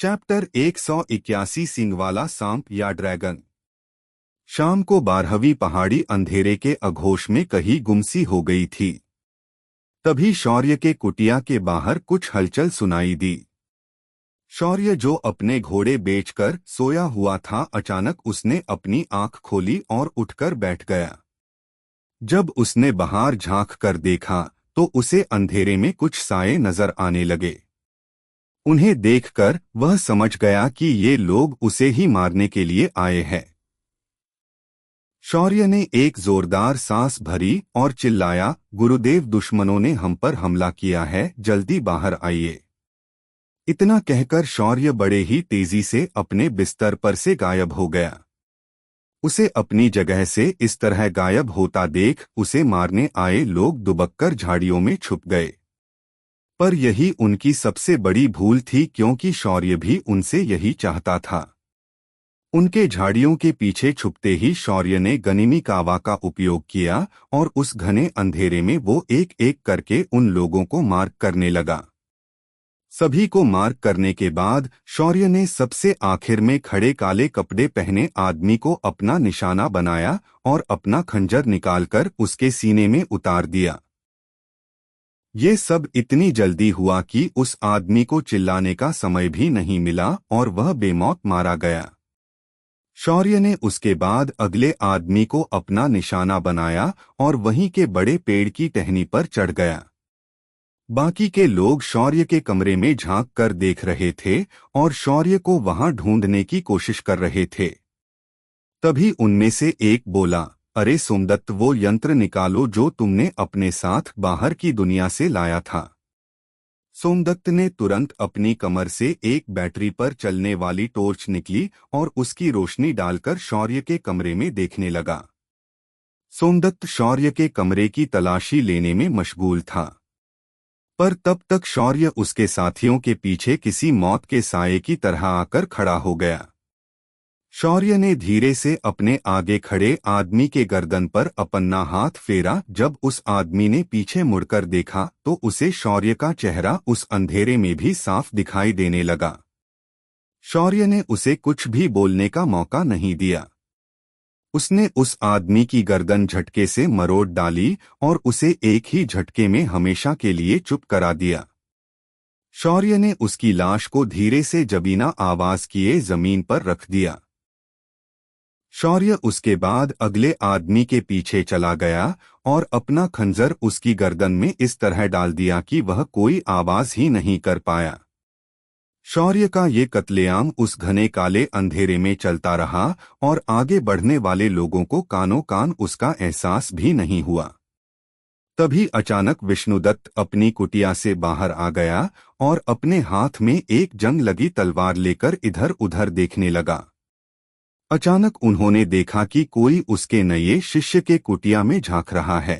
Chapter 181 सिंग वाला सांप या ड्रैगन। शाम को 12वीं पहाड़ी अंधेरे के अघोष में कहीं गुमसी हो गई थी। तभी शौर्य के कुटिया के बाहर कुछ हलचल सुनाई दी। शौर्य जो अपने घोड़े बेचकर सोया हुआ था, अचानक उसने अपनी आंख खोली और उठकर बैठ गया। जब उसने बाहर झांक कर देखा तो उसे अंधेरे में कुछ साए नजर आने लगे। उन्हें देखकर वह समझ गया कि ये लोग उसे ही मारने के लिए आए हैं। शौर्य ने एक जोरदार सांस भरी और चिल्लाया, गुरुदेव, दुश्मनों ने हम पर हमला किया है, जल्दी बाहर आइए। इतना कहकर शौर्य बड़े ही तेजी से अपने बिस्तर पर से गायब हो गया। उसे अपनी जगह से इस तरह गायब होता देख उसे मारने आए लोग दुबककर झाड़ियों में छुप गए। पर यही उनकी सबसे बड़ी भूल थी, क्योंकि शौर्य भी उनसे यही चाहता था। उनके झाड़ियों के पीछे छुपते ही शौर्य ने गनिमी कावा का उपयोग किया और उस घने अंधेरे में वो एक एक करके उन लोगों को मार्क करने लगा। सभी को मार्क करने के बाद शौर्य ने सबसे आखिर में खड़े काले कपड़े पहने आदमी को अपना निशाना बनाया और अपना खंजर निकालकर उसके सीने में उतार दिया। ये सब इतनी जल्दी हुआ कि उस आदमी को चिल्लाने का समय भी नहीं मिला और वह बेमौत मारा गया। शौर्य ने उसके बाद अगले आदमी को अपना निशाना बनाया और वहीं के बड़े पेड़ की टहनी पर चढ़ गया। बाकी के लोग शौर्य के कमरे में झांक कर देख रहे थे और शौर्य को वहां ढूंढने की कोशिश कर रहे थे। तभी उनमें से एक बोला, अरे सोमदत्त, वो यंत्र निकालो जो तुमने अपने साथ बाहर की दुनिया से लाया था। सोमदत्त ने तुरंत अपनी कमर से एक बैटरी पर चलने वाली टॉर्च निकली और उसकी रोशनी डालकर शौर्य के कमरे में देखने लगा। सोमदत्त शौर्य के कमरे की तलाशी लेने में मशगूल था, पर तब तक शौर्य उसके साथियों के पीछे किसी मौत के साये की तरह आकर खड़ा हो गया। शौर्य ने धीरे से अपने आगे खड़े आदमी के गर्दन पर अपना हाथ फेरा। जब उस आदमी ने पीछे मुड़कर देखा तो उसे शौर्य का चेहरा उस अंधेरे में भी साफ दिखाई देने लगा। शौर्य ने उसे कुछ भी बोलने का मौका नहीं दिया। उसने उस आदमी की गर्दन झटके से मरोड़ डाली और उसे एक ही झटके में हमेशा के लिए चुप करा दिया। शौर्य ने उसकी लाश को धीरे से जबीना आवाज किए जमीन पर रख दिया। शौर्य उसके बाद अगले आदमी के पीछे चला गया और अपना खंजर उसकी गर्दन में इस तरह डाल दिया कि वह कोई आवाज ही नहीं कर पाया। शौर्य का ये कत्लेआम उस घने काले अंधेरे में चलता रहा और आगे बढ़ने वाले लोगों को कानों कान उसका एहसास भी नहीं हुआ। तभी अचानक विष्णुदत्त अपनी कुटिया से बाहर आ गया और अपने हाथ में एक जंग लगी तलवार लेकर इधर उधर देखने लगा। अचानक उन्होंने देखा कि कोई उसके नए शिष्य के कुटिया में झांक रहा है।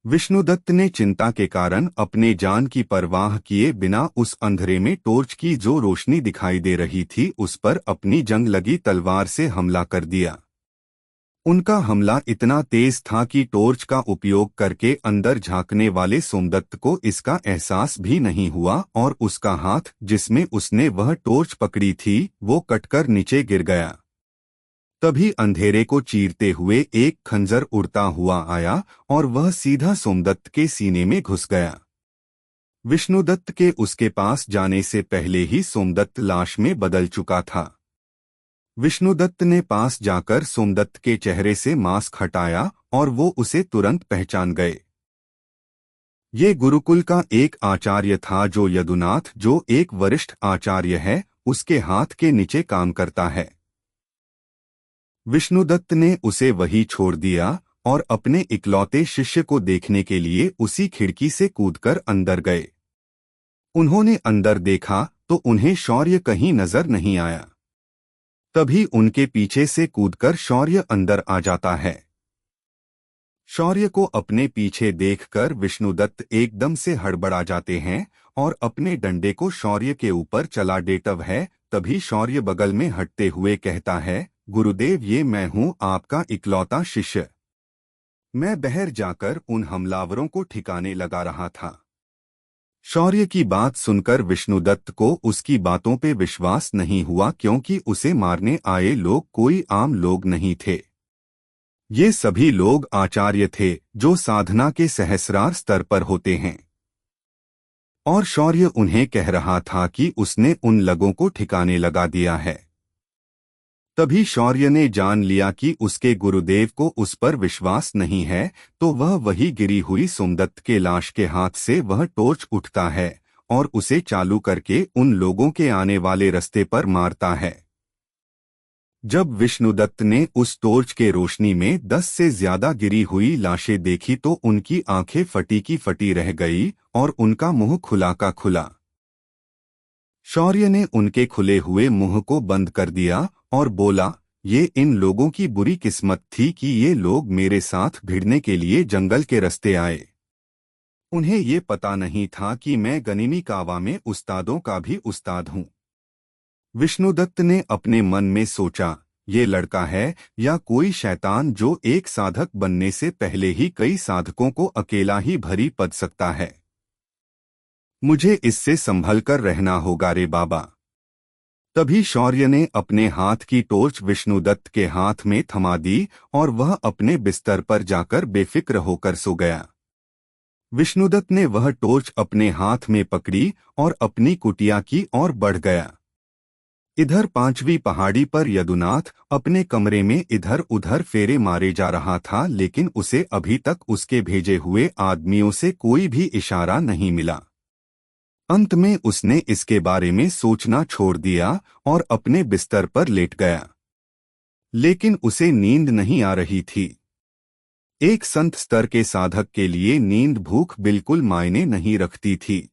विष्णुदत्त ने चिंता के कारण अपने जान की परवाह किए बिना उस अंधेरे में टॉर्च की जो रोशनी दिखाई दे रही थी उस पर अपनी जंग लगी तलवार से हमला कर दिया। उनका हमला इतना तेज था कि टॉर्च का उपयोग करके अंदर झांकने वाले सोमदत्त को इसका एहसास भी नहीं हुआ और उसका हाथ जिसमें उसने वह टॉर्च पकड़ी थी वो कटकर नीचे गिर गया। तभी अंधेरे को चीरते हुए एक खंजर उड़ता हुआ आया और वह सीधा सोमदत्त के सीने में घुस गया। विष्णुदत्त के उसके पास जाने से पहले ही सोमदत्त लाश में बदल चुका था। विष्णुदत्त ने पास जाकर सोमदत्त के चेहरे से मास्क हटाया और वो उसे तुरंत पहचान गए। ये गुरुकुल का एक आचार्य था जो यदुनाथ, जो एक वरिष्ठ आचार्य है, उसके हाथ के नीचे काम करता है। विष्णुदत्त ने उसे वही छोड़ दिया और अपने इकलौते शिष्य को देखने के लिए उसी खिड़की से कूदकर अंदर गए। उन्होंने अंदर देखा तो उन्हें शौर्य कहीं नजर नहीं आया। तभी उनके पीछे से कूदकर शौर्य अंदर आ जाता है। शौर्य को अपने पीछे देखकर विष्णुदत्त एकदम से हड़बड़ा जाते हैं और अपने डंडे को शौर्य के ऊपर चला देतव है। तभी शौर्य बगल में हटते हुए कहता है, गुरुदेव, ये मैं हूँ, आपका इकलौता शिष्य। मैं बाहर जाकर उन हमलावरों को ठिकाने लगा रहा था। शौर्य की बात सुनकर विष्णुदत्त को उसकी बातों पे विश्वास नहीं हुआ, क्योंकि उसे मारने आए लोग कोई आम लोग नहीं थे। ये सभी लोग आचार्य थे, जो साधना के सहस्रार स्तर पर होते हैं। और शौर्य उन्हें कह रहा था कि उसने उन लोगों को ठिकाने लगा दिया है। तभी शौर्य ने जान लिया कि उसके गुरुदेव को उस पर विश्वास नहीं है, तो वह वही गिरी हुई सोमदत्त के लाश के हाथ से वह टॉर्च उठता है और उसे चालू करके उन लोगों के आने वाले रास्ते पर मारता है। जब विष्णुदत्त ने उस टॉर्च के रोशनी में 10 से ज्यादा गिरी हुई लाशें देखी तो उनकी आंखें फटी की फटी रह गई और उनका मुंह खुला का खुला। शौर्य ने उनके खुले हुए मुंह को बंद कर दिया और बोला, ये इन लोगों की बुरी किस्मत थी कि ये लोग मेरे साथ भिड़ने के लिए जंगल के रास्ते आए। उन्हें ये पता नहीं था कि मैं गनीमी कावा में उस्तादों का भी उस्ताद हूँ। विष्णुदत्त ने अपने मन में सोचा, ये लड़का है या कोई शैतान जो एक साधक बनने से पहले ही कई साधकों को अकेला ही भरी पद सकता है। मुझे इससे संभल कर रहना होगा रे बाबा। तभी शौर्य ने अपने हाथ की टॉर्च विष्णुदत्त के हाथ में थमा दी और वह अपने बिस्तर पर जाकर बेफिक्र होकर सो गया। विष्णुदत्त ने वह टॉर्च अपने हाथ में पकड़ी और अपनी कुटिया की ओर बढ़ गया। इधर 5वीं पहाड़ी पर यदुनाथ अपने कमरे में इधर उधर फेरे मारे जा रहा था, लेकिन उसे अभी तक उसके भेजे हुए आदमियों से कोई भी इशारा नहीं मिला। अंत में उसने इसके बारे में सोचना छोड़ दिया और अपने बिस्तर पर लेट गया। लेकिन उसे नींद नहीं आ रही थी। एक संत स्तर के साधक के लिए नींद भूख बिल्कुल मायने नहीं रखती थी।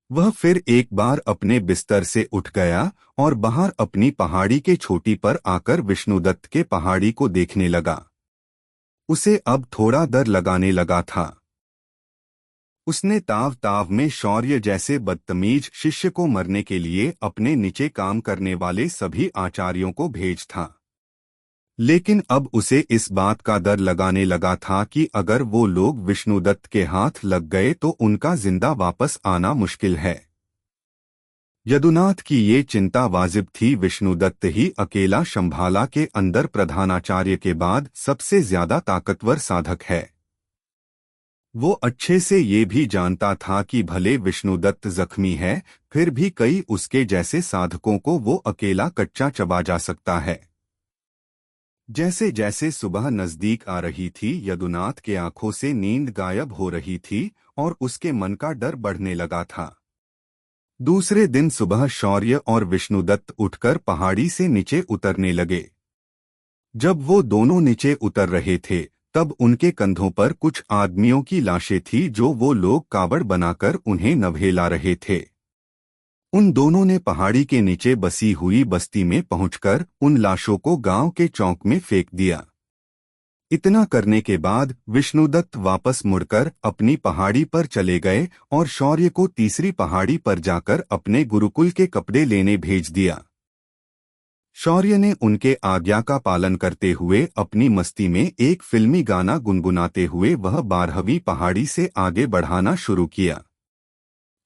वह फिर एक बार अपने बिस्तर से उठ गया और बाहर अपनी पहाड़ी के चोटी पर आकर विष्णुदत्त के पहाड़ी को देखने लगा। उसे अब थोड़ा डर लगाने लगा था। उसने ताव ताव में शौर्य जैसे बदतमीज शिष्य को मरने के लिए अपने नीचे काम करने वाले सभी आचार्यों को भेज था। लेकिन अब उसे इस बात का डर लगाने लगा था कि अगर वो लोग विष्णुदत्त के हाथ लग गए तो उनका जिंदा वापस आना मुश्किल है। यदुनाथ की ये चिंता वाजिब थी। विष्णुदत्त ही अकेला शंभाला के अंदर प्रधानाचार्य के बाद सबसे ज्यादा ताकतवर साधक है। वो अच्छे से ये भी जानता था कि भले विष्णुदत्त जख्मी है, फिर भी कई उसके जैसे साधकों को वो अकेला कच्चा चबा जा सकता है। जैसे जैसे सुबह नजदीक आ रही थी, यदुनाथ के आंखों से नींद गायब हो रही थी और उसके मन का डर बढ़ने लगा था। दूसरे दिन सुबह शौर्य और विष्णुदत्त उठकर पहाड़ी से नीचे उतरने लगे। जब वो दोनों नीचे उतर रहे थे, तब उनके कंधों पर कुछ आदमियों की लाशें थी जो वो लोग कावड़ बनाकर उन्हें नभेला रहे थे। उन दोनों ने पहाड़ी के नीचे बसी हुई बस्ती में पहुंचकर उन लाशों को गांव के चौक में फेंक दिया। इतना करने के बाद विष्णुदत्त वापस मुड़कर अपनी पहाड़ी पर चले गए और शौर्य को तीसरी पहाड़ी पर जाकर अपने गुरुकुल के कपड़े लेने भेज दिया। शौर्य ने उनके आज्ञा का पालन करते हुए अपनी मस्ती में एक फिल्मी गाना गुनगुनाते हुए वह 12वीं पहाड़ी से आगे बढ़ाना शुरू किया।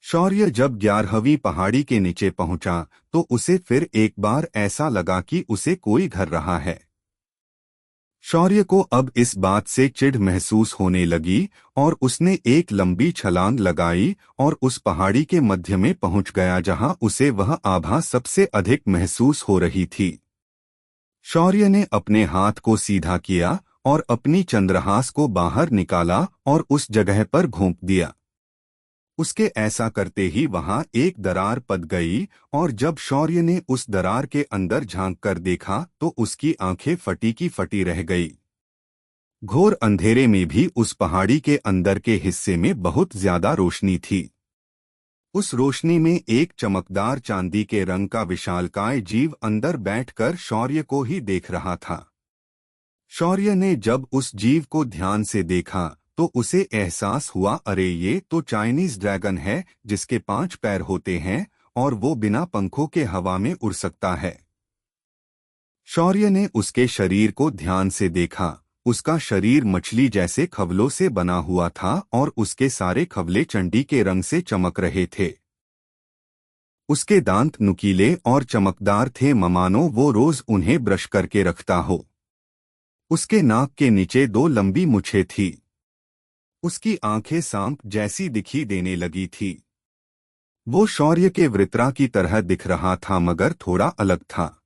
शौर्य जब 11वीं पहाड़ी के नीचे पहुंचा तो उसे फिर एक बार ऐसा लगा कि उसे कोई घर रहा है। शौर्य को अब इस बात से चिढ़ महसूस होने लगी और उसने एक लंबी छलांग लगाई और उस पहाड़ी के मध्य में पहुंच गया जहां उसे वह आभा सबसे अधिक महसूस हो रही थी। शौर्य ने अपने हाथ को सीधा किया और अपनी चंद्रहास को बाहर निकाला और उस जगह पर घोंप दिया। उसके ऐसा करते ही वहां एक दरार पड़ गई और जब शौर्य ने उस दरार के अंदर झांक कर देखा तो उसकी आंखें फटी की फटी रह गई। घोर अंधेरे में भी उस पहाड़ी के अंदर के हिस्से में बहुत ज्यादा रोशनी थी। उस रोशनी में एक चमकदार चांदी के रंग का विशालकाय जीव अंदर बैठकर शौर्य को ही देख रहा था। शौर्य ने जब उस जीव को ध्यान से देखा तो उसे एहसास हुआ, अरे ये तो चाइनीज ड्रैगन है जिसके 5 पैर होते हैं और वो बिना पंखों के हवा में उड़ सकता है। शौर्य ने उसके शरीर को ध्यान से देखा उसका शरीर मछली जैसे खवलों से बना हुआ था और उसके सारे खवले चंडी के रंग से चमक रहे थे। उसके दांत नुकीले और चमकदार थे, मानो वो रोज उन्हें ब्रश करके रखता हो। उसके नाक के नीचे 2 लंबी मूछें थी। उसकी आंखें सांप जैसी दिखी देने लगी थी। वो शौर्य के वृत्रा की तरह दिख रहा था, मगर थोड़ा अलग था।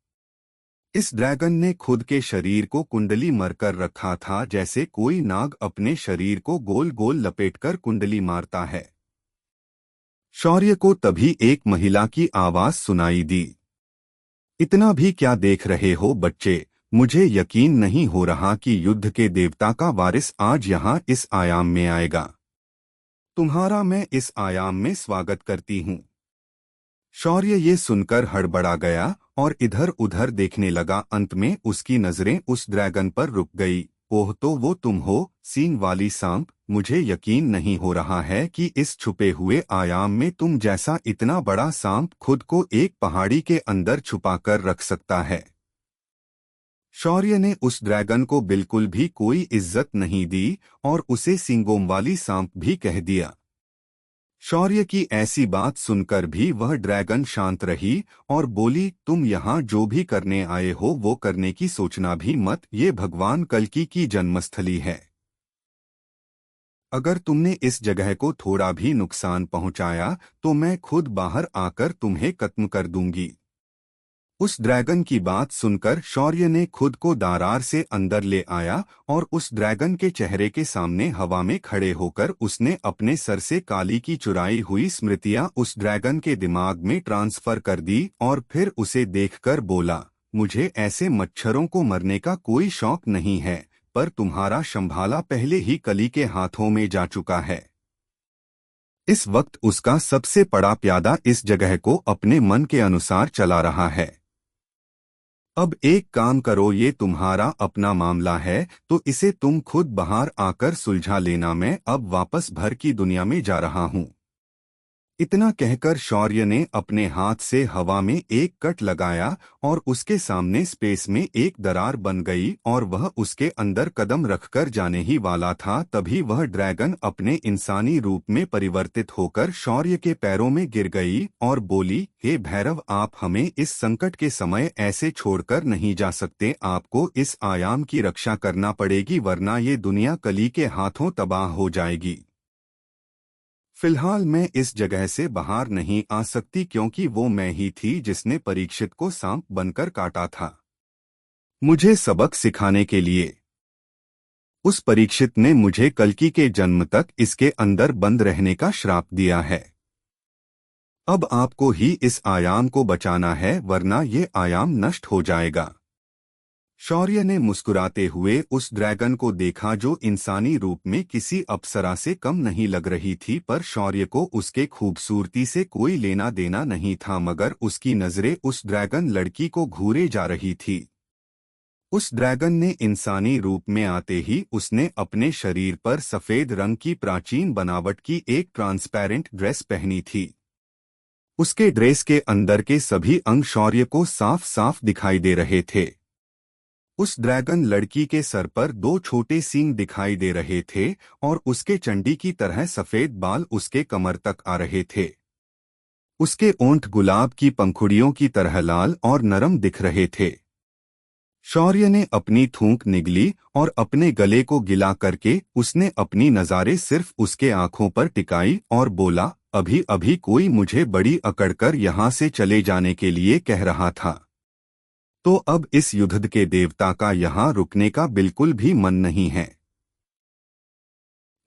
इस ड्रैगन ने खुद के शरीर को कुंडली मरकर रखा था, जैसे कोई नाग अपने शरीर को गोल गोल लपेटकर कुंडली मारता है। शौर्य को तभी एक महिला की आवाज सुनाई दी। इतना भी क्या देख रहे हो बच्चे? मुझे यकीन नहीं हो रहा कि युद्ध के देवता का वारिस आज यहाँ इस आयाम में आएगा। तुम्हारा मैं इस आयाम में स्वागत करती हूँ। शौर्य ये सुनकर हड़बड़ा गया और इधर उधर देखने लगा। अंत में उसकी नजरें उस ड्रैगन पर रुक गई। ओह, तो वो तुम हो, सींग वाली सांप। मुझे यकीन नहीं हो रहा है कि इस छुपे हुए आयाम में तुम जैसा इतना बड़ा सांप खुद को एक पहाड़ी के अंदर छुपाकर रख सकता है। शौर्य ने उस ड्रैगन को बिल्कुल भी कोई इज्जत नहीं दी और उसे सींगों वाली सांप भी कह दिया। शौर्य की ऐसी बात सुनकर भी वह ड्रैगन शांत रही और बोली, तुम यहाँ जो भी करने आए हो वो करने की सोचना भी मत। ये भगवान कल्कि की जन्मस्थली है। अगर तुमने इस जगह को थोड़ा भी नुकसान पहुंचाया तो मैं खुद बाहर आकर तुम्हें खत्म कर दूंगी। उस ड्रैगन की बात सुनकर शौर्य ने खुद को दारार से अंदर ले आया और उस ड्रैगन के चेहरे के सामने हवा में खड़े होकर उसने अपने सर से काली की चुराई हुई स्मृतियां उस ड्रैगन के दिमाग में ट्रांसफर कर दी और फिर उसे देखकर बोला, मुझे ऐसे मच्छरों को मरने का कोई शौक नहीं है, पर तुम्हारा शंभाला पहले ही कली के हाथों में जा चुका है। इस वक्त उसका सबसे बड़ा प्यादा इस जगह को अपने मन के अनुसार चला रहा है। अब एक काम करो, ये तुम्हारा अपना मामला है तो इसे तुम खुद बाहर आकर सुलझा लेना। मैं अब वापस भर की दुनिया में जा रहा हूँ। इतना कहकर शौर्य ने अपने हाथ से हवा में एक कट लगाया और उसके सामने स्पेस में एक दरार बन गई और वह उसके अंदर कदम रखकर जाने ही वाला था। तभी वह ड्रैगन अपने इंसानी रूप में परिवर्तित होकर शौर्य के पैरों में गिर गई और बोली, हे भैरव, आप हमें इस संकट के समय ऐसे छोड़कर नहीं जा सकते। आपको इस आयाम की रक्षा करना पड़ेगी, वरना ये दुनिया कली के हाथों तबाह हो जाएगी। फिलहाल मैं इस जगह से बाहर नहीं आ सकती, क्योंकि वो मैं ही थी जिसने परीक्षित को सांप बनकर काटा था, मुझे सबक सिखाने के लिए। उस परीक्षित ने मुझे कल्कि के जन्म तक इसके अंदर बंद रहने का श्राप दिया है। अब आपको ही इस आयाम को बचाना है, वरना ये आयाम नष्ट हो जाएगा। शौर्य ने मुस्कुराते हुए उस ड्रैगन को देखा, जो इंसानी रूप में किसी अप्सरा से कम नहीं लग रही थी, पर शौर्य को उसके खूबसूरती से कोई लेना देना नहीं था, मगर उसकी नजरें उस ड्रैगन लड़की को घूरे जा रही थी। उस ड्रैगन ने इंसानी रूप में आते ही उसने अपने शरीर पर सफेद रंग की प्राचीन बनावट की एक ट्रांसपेरेंट ड्रेस पहनी थी। उसके ड्रेस के अंदर के सभी अंग शौर्य को साफ साफ दिखाई दे रहे थे। उस ड्रैगन लड़की के सर पर 2 छोटे सींग दिखाई दे रहे थे और उसके चंडी की तरह सफेद बाल उसके कमर तक आ रहे थे। उसके ओंठ गुलाब की पंखुड़ियों की तरह लाल और नरम दिख रहे थे। शौर्य ने अपनी थूक निगली और अपने गले को गिला करके उसने अपनी नज़ारे सिर्फ उसके आंखों पर टिकाई और बोला, अभी अभी कोई मुझे बड़ी अकड़कर यहाँ से चले जाने के लिए कह रहा था, तो अब इस युद्ध के देवता का यहाँ रुकने का बिल्कुल भी मन नहीं है।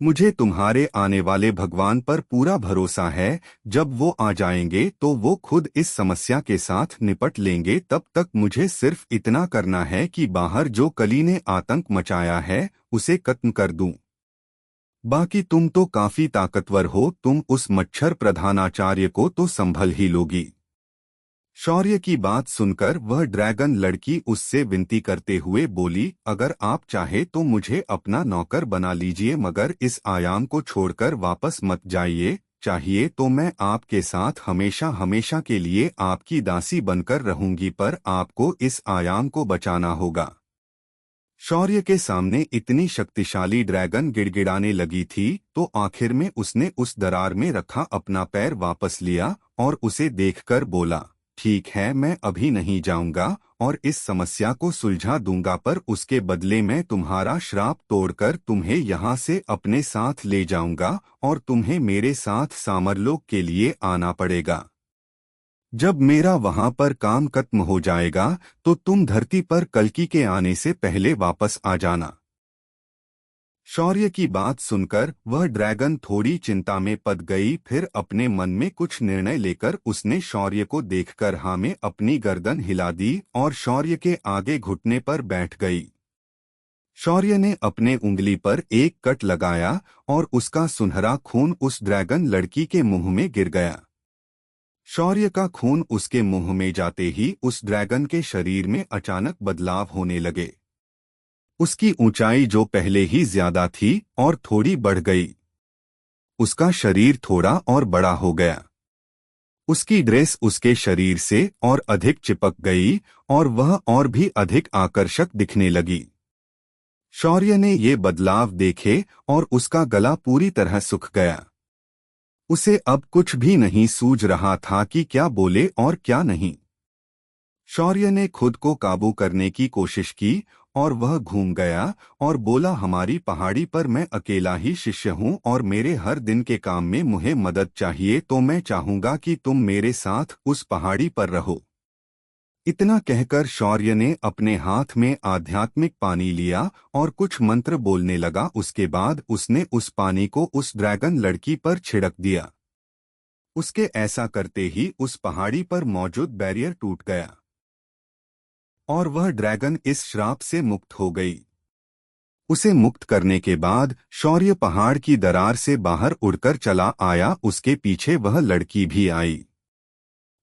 मुझे तुम्हारे आने वाले भगवान पर पूरा भरोसा है। जब वो आ जाएंगे तो वो खुद इस समस्या के साथ निपट लेंगे। तब तक मुझे सिर्फ इतना करना है कि बाहर जो कली ने आतंक मचाया है उसे खत्म कर दूं। बाकी तुम तो काफी ताकतवर हो, तुम उस मच्छर प्रधानाचार्य को तो संभल ही लोगी। शौर्य की बात सुनकर वह ड्रैगन लड़की उससे विनती करते हुए बोली, अगर आप चाहे तो मुझे अपना नौकर बना लीजिए, मगर इस आयाम को छोड़कर वापस मत जाइए। चाहिए तो मैं आपके साथ हमेशा हमेशा के लिए आपकी दासी बनकर रहूंगी, पर आपको इस आयाम को बचाना होगा। शौर्य के सामने इतनी शक्तिशाली ड्रैगन गिड़गिड़ाने लगी थी तो आखिर में उसने उस दरार में रखा अपना पैर वापस लिया और उसे देखकर बोला, ठीक है, मैं अभी नहीं जाऊंगा और इस समस्या को सुलझा दूंगा, पर उसके बदले मैं तुम्हारा श्राप तोड़कर तुम्हें यहाँ से अपने साथ ले जाऊंगा और तुम्हें मेरे साथ सामरलोक के लिए आना पड़ेगा। जब मेरा वहां पर काम खत्म हो जाएगा तो तुम धरती पर कल्कि के आने से पहले वापस आ जाना। शौर्य की बात सुनकर वह ड्रैगन थोड़ी चिंता में पड़ गई। फिर अपने मन में कुछ निर्णय लेकर उसने शौर्य को देखकर हाँ में अपनी गर्दन हिला दी और शौर्य के आगे घुटने पर बैठ गई। शौर्य ने अपने उंगली पर एक कट लगाया और उसका सुनहरा खून उस ड्रैगन लड़की के मुंह में गिर गया। शौर्य का खून उसके मुंह में जाते ही उस ड्रैगन के शरीर में अचानक बदलाव होने लगे। उसकी ऊंचाई जो पहले ही ज्यादा थी और थोड़ी बढ़ गई। उसका शरीर थोड़ा और बड़ा हो गया। उसकी ड्रेस उसके शरीर से और अधिक चिपक गई और वह और भी अधिक आकर्षक दिखने लगी। शौर्य ने ये बदलाव देखे और उसका गला पूरी तरह सूख गया। उसे अब कुछ भी नहीं सूझ रहा था कि क्या बोले और क्या नहीं। शौर्य ने खुद को काबू करने की कोशिश की और वह घूम गया और बोला, हमारी पहाड़ी पर मैं अकेला ही शिष्य हूँ और मेरे हर दिन के काम में मुझे मदद चाहिए, तो मैं चाहूंगा कि तुम मेरे साथ उस पहाड़ी पर रहो। इतना कहकर शौर्य ने अपने हाथ में आध्यात्मिक पानी लिया और कुछ मंत्र बोलने लगा। उसके बाद उसने उस पानी को उस ड्रैगन लड़की पर छिड़क दिया। उसके ऐसा करते ही उस पहाड़ी पर मौजूद बैरियर टूट गया और वह ड्रैगन इस श्राप से मुक्त हो गई। उसे मुक्त करने के बाद शौर्य पहाड़ की दरार से बाहर उड़कर चला आया। उसके पीछे वह लड़की भी आई।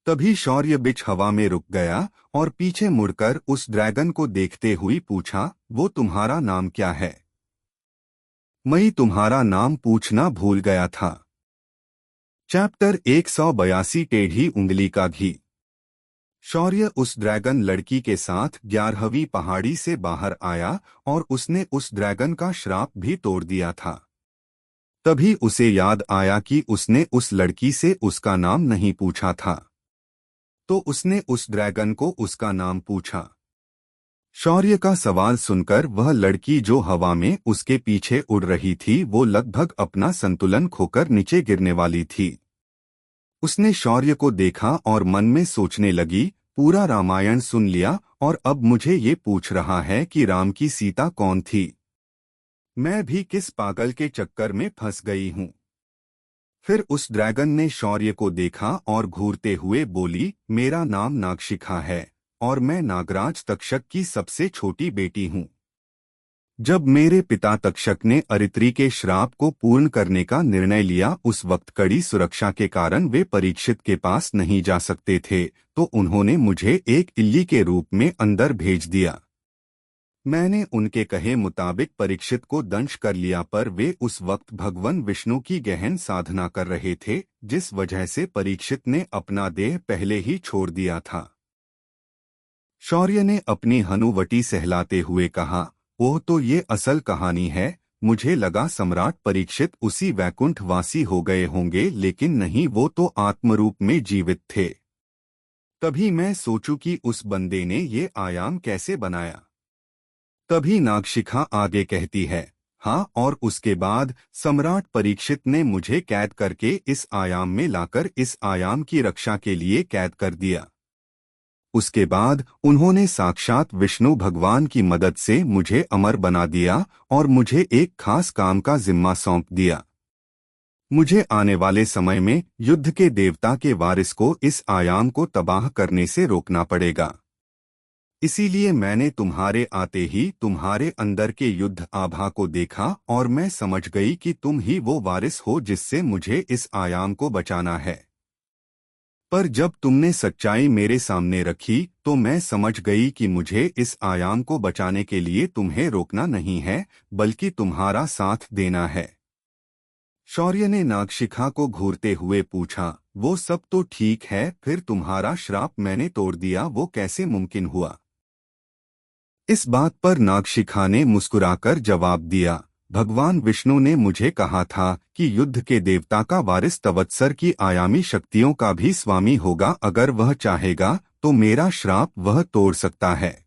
तभी शौर्य बिच हवा में रुक गया और पीछे मुड़कर उस ड्रैगन को देखते हुए पूछा, वो तुम्हारा नाम क्या है? मैं तुम्हारा नाम पूछना भूल गया था। चैप्टर 182 टेढ़ी उंगली का घी। शौर्य उस ड्रैगन लड़की के साथ 11वीं पहाड़ी से बाहर आया और उसने उस ड्रैगन का श्राप भी तोड़ दिया था। तभी उसे याद आया कि उसने उस लड़की से उसका नाम नहीं पूछा था, तो उसने उस ड्रैगन को उसका नाम पूछा। शौर्य का सवाल सुनकर वह लड़की जो हवा में उसके पीछे उड़ रही थी वो लगभग अपना संतुलन खोकर नीचे गिरने वाली थी। उसने शौर्य को देखा और मन में सोचने लगी, पूरा रामायण सुन लिया और अब मुझे ये पूछ रहा है कि राम की सीता कौन थी। मैं भी किस पागल के चक्कर में फंस गई हूँ। फिर उस ड्रैगन ने शौर्य को देखा और घूरते हुए बोली, मेरा नाम नागशिखा है और मैं नागराज तक्षक की सबसे छोटी बेटी हूँ। जब मेरे पिता तक्षक ने अरित्री के श्राप को पूर्ण करने का निर्णय लिया, उस वक्त कड़ी सुरक्षा के कारण वे परीक्षित के पास नहीं जा सकते थे, तो उन्होंने मुझे एक इल्ली के रूप में अंदर भेज दिया। मैंने उनके कहे मुताबिक परीक्षित को दंश कर लिया, पर वे उस वक्त भगवान विष्णु की गहन साधना कर रहे थे, जिस वजह से परीक्षित ने अपना देह पहले ही छोड़ दिया था। शौर्य ने अपनी हनुवटी सहलाते हुए कहा, ओह, तो ये असल कहानी है। मुझे लगा सम्राट परीक्षित उसी वैकुंठवासी हो गए होंगे, लेकिन नहीं, वो तो आत्मरूप में जीवित थे। तभी मैं सोचूं कि उस बंदे ने ये आयाम कैसे बनाया। तभी नागशिखा आगे कहती है, हाँ, और उसके बाद सम्राट परीक्षित ने मुझे कैद करके इस आयाम में लाकर इस आयाम की रक्षा के लिए कैद कर दिया। उसके बाद उन्होंने साक्षात विष्णु भगवान की मदद से मुझे अमर बना दिया और मुझे एक खास काम का जिम्मा सौंप दिया। मुझे आने वाले समय में युद्ध के देवता के वारिस को इस आयाम को तबाह करने से रोकना पड़ेगा। इसीलिए मैंने तुम्हारे आते ही तुम्हारे अंदर के युद्ध आभा को देखा और मैं समझ गई कि तुम ही वो वारिस हो जिससे मुझे इस आयाम को बचाना है। पर जब तुमने सच्चाई मेरे सामने रखी तो मैं समझ गई कि मुझे इस आयाम को बचाने के लिए तुम्हें रोकना नहीं है, बल्कि तुम्हारा साथ देना है। शौर्य ने नागशिखा को घूरते हुए पूछा, वो सब तो ठीक है, फिर तुम्हारा श्राप मैंने तोड़ दिया, वो कैसे मुमकिन हुआ? इस बात पर नागशिखा ने मुस्कुराकर जवाब दिया, भगवान विष्णु ने मुझे कहा था कि युद्ध के देवता का वारिस तवत्सर की आयामी शक्तियों का भी स्वामी होगा। अगर वह चाहेगा तो मेरा श्राप वह तोड़ सकता है।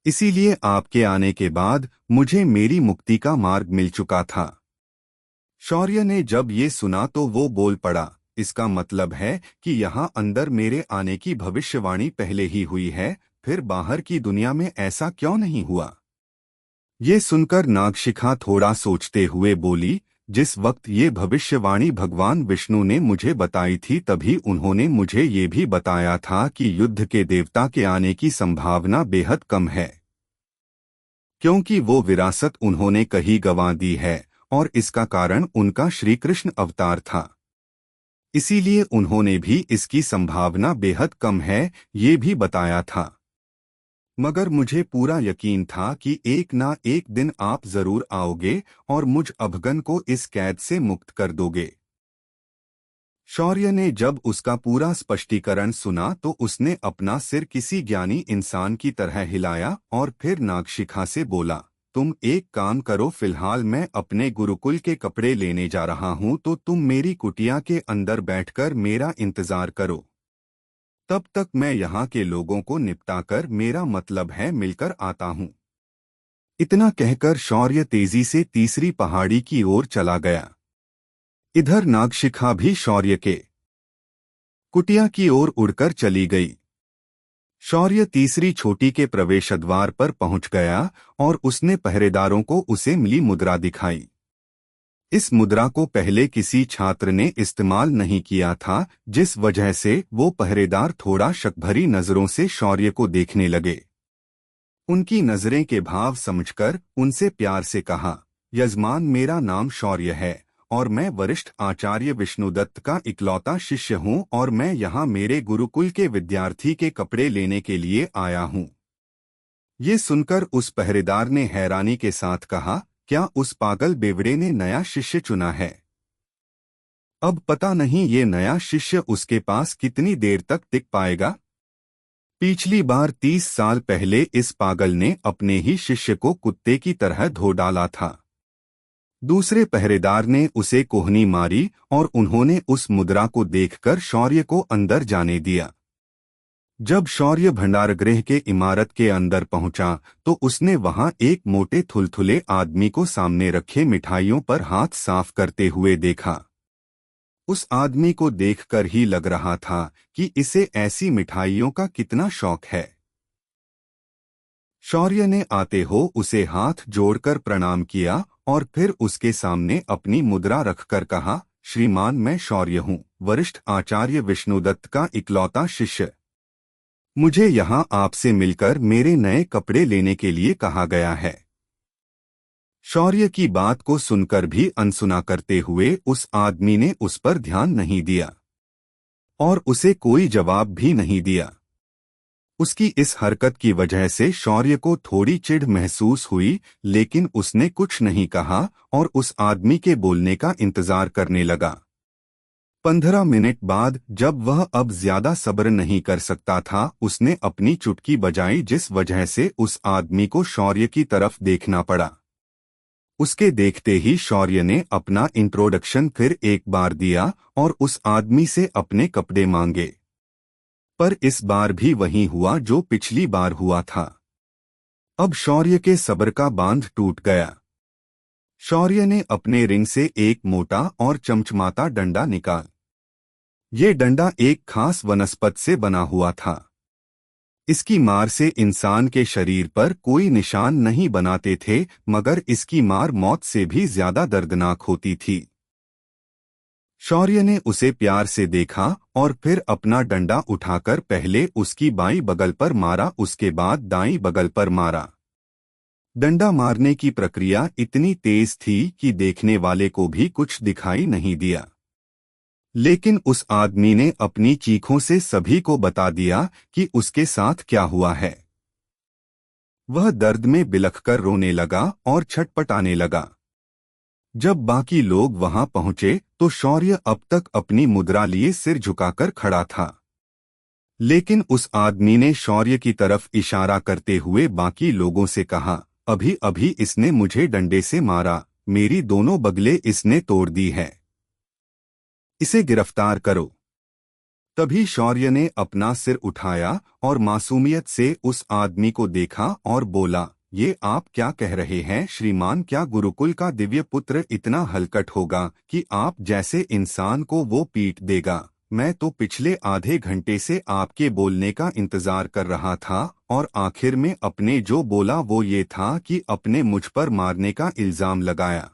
इसीलिए आपके आने के बाद मुझे मेरी मुक्ति का मार्ग मिल चुका था। शौर्य ने जब ये सुना तो वो बोल पड़ा, इसका मतलब है कि यहाँ अंदर मेरे आने की भविष्यवाणी पहले ही हुई है, फिर बाहर की दुनिया में ऐसा क्यों नहीं हुआ? ये सुनकर नागशिखा थोड़ा सोचते हुए बोली, जिस वक्त ये भविष्यवाणी भगवान विष्णु ने मुझे बताई थी तभी उन्होंने मुझे ये भी बताया था कि युद्ध के देवता के आने की संभावना बेहद कम है, क्योंकि वो विरासत उन्होंने कहीं गंवा दी है और इसका कारण उनका श्री कृष्ण अवतार था। इसीलिए उन्होंने भी इसकी संभावना बेहद कम है ये भी बताया था। मगर मुझे पूरा यकीन था कि एक ना एक दिन आप जरूर आओगे और मुझ अभगन को इस कैद से मुक्त कर दोगे। शौर्य ने जब उसका पूरा स्पष्टीकरण सुना तो उसने अपना सिर किसी ज्ञानी इंसान की तरह हिलाया और फिर नागशिखा से बोला, तुम एक काम करो, फिलहाल मैं अपने गुरुकुल के कपड़े लेने जा रहा हूं, तो तुम मेरी कुटिया के अंदर बैठकर मेरा इंतजार करो। तब तक मैं यहाँ के लोगों को निपटाकर, मेरा मतलब है मिलकर आता हूँ। इतना कहकर शौर्य तेजी से तीसरी पहाड़ी की ओर चला गया। इधर नागशिखा भी शौर्य के कुटिया की ओर उड़कर चली गई। शौर्य तीसरी छोटी के प्रवेश द्वार पर पहुंच गया और उसने पहरेदारों को उसे मिली मुद्रा दिखाई। इस मुद्रा को पहले किसी छात्र ने इस्तेमाल नहीं किया था, जिस वजह से वो पहरेदार थोड़ा शकभरी नजरों से शौर्य को देखने लगे। उनकी नजरें के भाव समझकर उनसे प्यार से कहा, यजमान, मेरा नाम शौर्य है और मैं वरिष्ठ आचार्य विष्णुदत्त का इकलौता शिष्य हूँ और मैं यहाँ मेरे गुरुकुल के विद्यार्थी के कपड़े लेने के लिए आया हूँ। ये सुनकर उस पहरेदार ने हैरानी के साथ कहा, क्या उस पागल बेवड़े ने नया शिष्य चुना है? अब पता नहीं ये नया शिष्य उसके पास कितनी देर तक टिक पाएगा। पिछली बार 30 साल पहले इस पागल ने अपने ही शिष्य को कुत्ते की तरह धो डाला था। दूसरे पहरेदार ने उसे कोहनी मारी और उन्होंने उस मुद्रा को देखकर शौर्य को अंदर जाने दिया। जब शौर्य भंडारगृह के इमारत के अंदर पहुंचा तो उसने वहां एक मोटे थुलथुले आदमी को सामने रखे मिठाइयों पर हाथ साफ करते हुए देखा। उस आदमी को देखकर ही लग रहा था कि इसे ऐसी मिठाइयों का कितना शौक है। शौर्य ने आते हो उसे हाथ जोड़कर प्रणाम किया और फिर उसके सामने अपनी मुद्रा रखकर कहा, श्रीमान, मैं शौर्य हूँ, वरिष्ठ आचार्य विष्णुदत्त का इकलौता शिष्य। मुझे यहाँ आपसे मिलकर मेरे नए कपड़े लेने के लिए कहा गया है। शौर्य की बात को सुनकर भी अनसुना करते हुए उस आदमी ने उस पर ध्यान नहीं दिया और उसे कोई जवाब भी नहीं दिया। उसकी इस हरकत की वजह से शौर्य को थोड़ी चिढ़ महसूस हुई, लेकिन उसने कुछ नहीं कहा और उस आदमी के बोलने का इंतजार करने लगा। 15 मिनट बाद जब वह अब ज्यादा सब्र नहीं कर सकता था, उसने अपनी चुटकी बजाई, जिस वजह से उस आदमी को शौर्य की तरफ देखना पड़ा। उसके देखते ही शौर्य ने अपना इंट्रोडक्शन फिर एक बार दिया और उस आदमी से अपने कपड़े मांगे। पर इस बार भी वही हुआ जो पिछली बार हुआ था। अब शौर्य के सब्र का बांध टूट गया। शौर्य ने अपने रिंग से एक मोटा और चमचमाता डंडा निकाल। ये डंडा एक खास वनस्पति से बना हुआ था। इसकी मार से इंसान के शरीर पर कोई निशान नहीं बनाते थे, मगर इसकी मार मौत से भी ज्यादा दर्दनाक होती थी। शौर्य ने उसे प्यार से देखा और फिर अपना डंडा उठाकर पहले उसकी बाईं बगल पर मारा, उसके बाद दाईं बगल पर मारा। डंडा मारने की प्रक्रिया इतनी तेज थी कि देखने वाले को भी कुछ दिखाई नहीं दिया, लेकिन उस आदमी ने अपनी चीखों से सभी को बता दिया कि उसके साथ क्या हुआ है। वह दर्द में बिलखकर रोने लगा और छटपटाने लगा। जब बाकी लोग वहां पहुंचे तो शौर्य अब तक अपनी मुद्रा लिए सिर झुकाकर खड़ा था। लेकिन उस आदमी ने शौर्य की तरफ इशारा करते हुए बाकी लोगों से कहा, अभी अभी इसने मुझे डंडे से मारा, मेरी दोनों बगलें इसने तोड़ दी है, इसे गिरफ्तार करो। तभी शौर्य ने अपना सिर उठाया और मासूमियत से उस आदमी को देखा और बोला, ये आप क्या कह रहे हैं श्रीमान? क्या गुरुकुल का दिव्य पुत्र इतना हलकट होगा कि आप जैसे इंसान को वो पीट देगा? मैं तो पिछले आधे घंटे से आपके बोलने का इंतजार कर रहा था और आखिर में अपने जो बोला वो ये था कि अपने मुझ पर मारने का इल्जाम लगाया।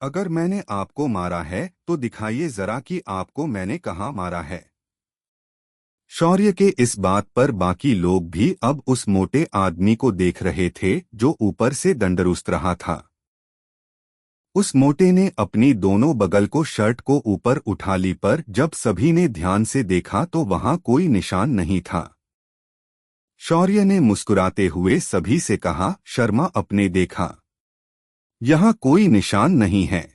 अगर मैंने आपको मारा है तो दिखाइए जरा कि आपको मैंने कहाँ मारा है। शौर्य के इस बात पर बाकी लोग भी अब उस मोटे आदमी को देख रहे थे जो ऊपर से दंडरुस्त रहा था। उस मोटे ने अपनी दोनों बगल को शर्ट को ऊपर उठा ली, पर जब सभी ने ध्यान से देखा तो वहां कोई निशान नहीं था। शौर्य ने मुस्कुराते हुए सभी से कहा, शर्मा अपने देखा, यहाँ कोई निशान नहीं है।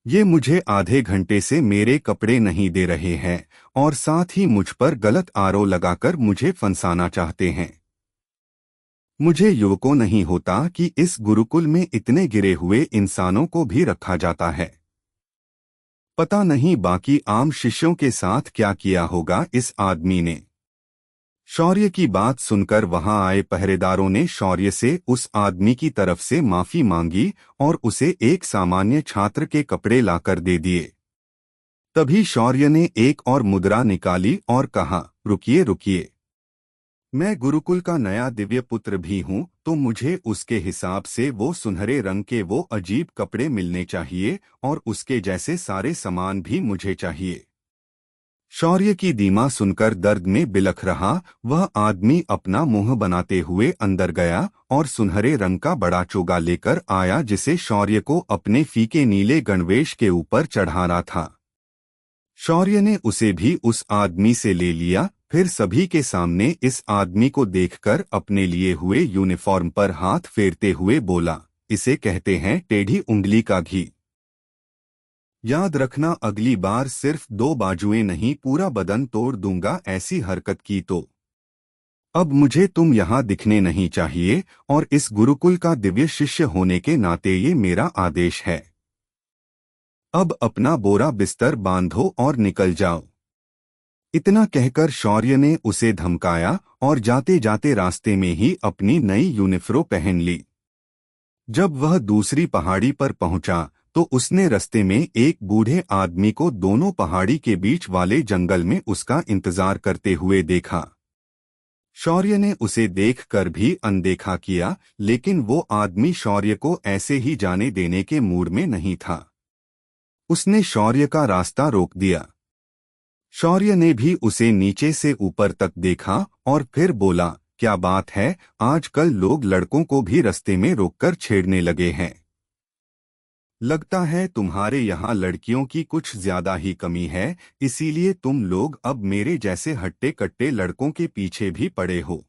ये मुझे आधे घंटे से मेरे कपड़े नहीं दे रहे हैं और साथ ही मुझ पर गलत आरोप लगाकर मुझे फंसाना चाहते हैं। मुझे युवकों नहीं होता कि इस गुरुकुल में इतने गिरे हुए इंसानों को भी रखा जाता है। पता नहीं बाकी आम शिष्यों के साथ क्या किया होगा इस आदमी ने। शौर्य की बात सुनकर वहां आए पहरेदारों ने शौर्य से उस आदमी की तरफ से माफी मांगी और उसे एक सामान्य छात्र के कपड़े लाकर दे दिए। तभी शौर्य ने एक और मुद्रा निकाली और कहा, रुकिए रुकिए, मैं गुरुकुल का नया दिव्य पुत्र भी हूं, तो मुझे उसके हिसाब से वो सुनहरे रंग के वो अजीब कपड़े मिलने चाहिए और उसके जैसे सारे सामान भी मुझे चाहिए। शौर्य की धीमा सुनकर दर्द में बिलख रहा वह आदमी अपना मुंह बनाते हुए अंदर गया और सुनहरे रंग का बड़ा चोगा लेकर आया जिसे शौर्य को अपने फीके नीले गणवेश के ऊपर चढ़ाना था। शौर्य ने उसे भी उस आदमी से ले लिया, फिर सभी के सामने इस आदमी को देखकर अपने लिए हुए यूनिफॉर्म पर हाथ फेरते हुए बोला, इसे कहते हैं टेढ़ी उंगली का घी। याद रखना, अगली बार सिर्फ 2 बाजुएं नहीं पूरा बदन तोड़ दूंगा ऐसी हरकत की तो। अब मुझे तुम यहाँ दिखने नहीं चाहिए और इस गुरुकुल का दिव्य शिष्य होने के नाते ये मेरा आदेश है। अब अपना बोरा बिस्तर बांधो और निकल जाओ। इतना कहकर शौर्य ने उसे धमकाया और जाते जाते रास्ते में ही अपनी नई यूनिफॉर्म पहन ली। जब वह दूसरी पहाड़ी पर पहुंचा तो उसने रास्ते में एक बूढ़े आदमी को दोनों पहाड़ी के बीच वाले जंगल में उसका इंतजार करते हुए देखा। शौर्य ने उसे देखकर भी अनदेखा किया, लेकिन वो आदमी शौर्य को ऐसे ही जाने देने के मूड में नहीं था। उसने शौर्य का रास्ता रोक दिया। शौर्य ने भी उसे नीचे से ऊपर तक देखा और फिर बोला, क्या बात है, आजकल लोग लड़कों को भी रास्ते में रोककर छेड़ने लगे हैं। लगता है तुम्हारे यहाँ लड़कियों की कुछ ज्यादा ही कमी है, इसीलिए तुम लोग अब मेरे जैसे हट्टे कट्टे लड़कों के पीछे भी पड़े हो।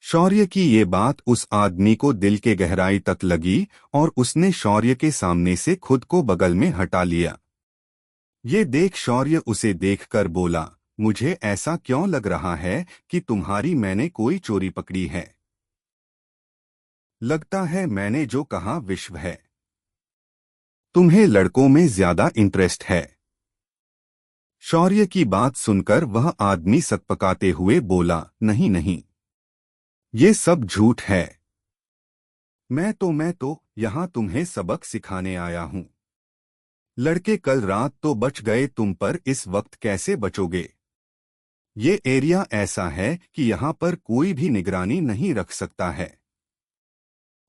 शौर्य की ये बात उस आदमी को दिल के गहराई तक लगी और उसने शौर्य के सामने से खुद को बगल में हटा लिया। ये देख शौर्य उसे देखकर बोला, मुझे ऐसा क्यों लग रहा है कि तुम्हारी मैंने कोई चोरी पकड़ी है। लगता है मैंने जो कहा विश्व है। तुम्हें लड़कों में ज्यादा इंटरेस्ट है। शौर्य की बात सुनकर वह आदमी सकपकाते हुए बोला, नहीं नहीं, ये सब झूठ है। मैं तो यहाँ तुम्हें सबक सिखाने आया हूँ। लड़के कल रात तो बच गए, तुम पर इस वक्त कैसे बचोगे? ये एरिया ऐसा है कि यहाँ पर कोई भी निगरानी नहीं रख सकता है।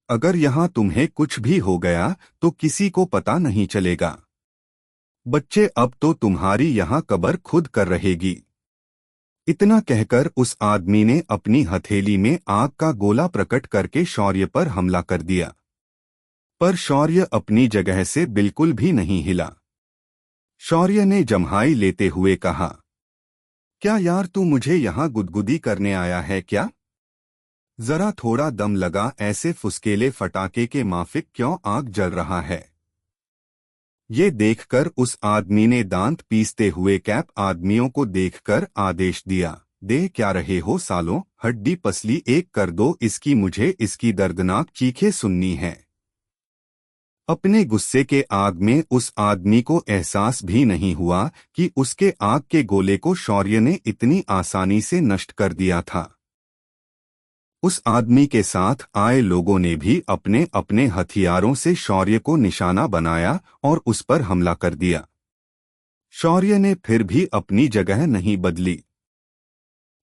अगर यहाँ तुम्हें कुछ भी हो गया तो किसी को पता नहीं चलेगा। बच्चे, अब तो तुम्हारी यहाँ कब्र खुद कर रहेगी। इतना कहकर उस आदमी ने अपनी हथेली में आग का गोला प्रकट करके शौर्य पर हमला कर दिया। पर शौर्य अपनी जगह से बिल्कुल भी नहीं हिला। शौर्य ने जम्हाई लेते हुए कहा, क्या यार तू मुझे यहाँ गुदगुदी करने आया है क्या? जरा थोड़ा दम लगा, ऐसे फुसकेले फटाके के माफिक क्यों आग जल रहा है? ये देखकर उस आदमी ने दांत पीसते हुए कैप आदमियों को देखकर आदेश दिया, देख क्या रहे हो सालों, हड्डी पसली एक कर दो इसकी, मुझे इसकी दर्दनाक चीखें सुननी है। अपने गुस्से के आग में उस आदमी को एहसास भी नहीं हुआ कि उसके आग के गोले को शौर्य ने इतनी आसानी से नष्ट कर दिया था। उस आदमी के साथ आए लोगों ने भी अपने अपने हथियारों से शौर्य को निशाना बनाया और उस पर हमला कर दिया। शौर्य ने फिर भी अपनी जगह नहीं बदली।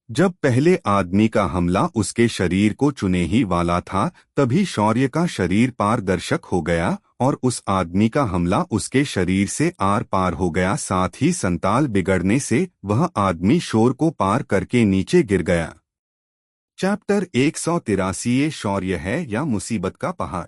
जब पहले आदमी का हमला उसके शरीर को चुने ही वाला था, तभी शौर्य का शरीर पारदर्शक हो गया और उस आदमी का हमला उसके शरीर से आर पार हो गया। साथ ही संताल बिगड़ने से वह आदमी शोर को पार करके नीचे गिर गया। चैप्टर 183 ये शौर्य है या मुसीबत का पहाड़।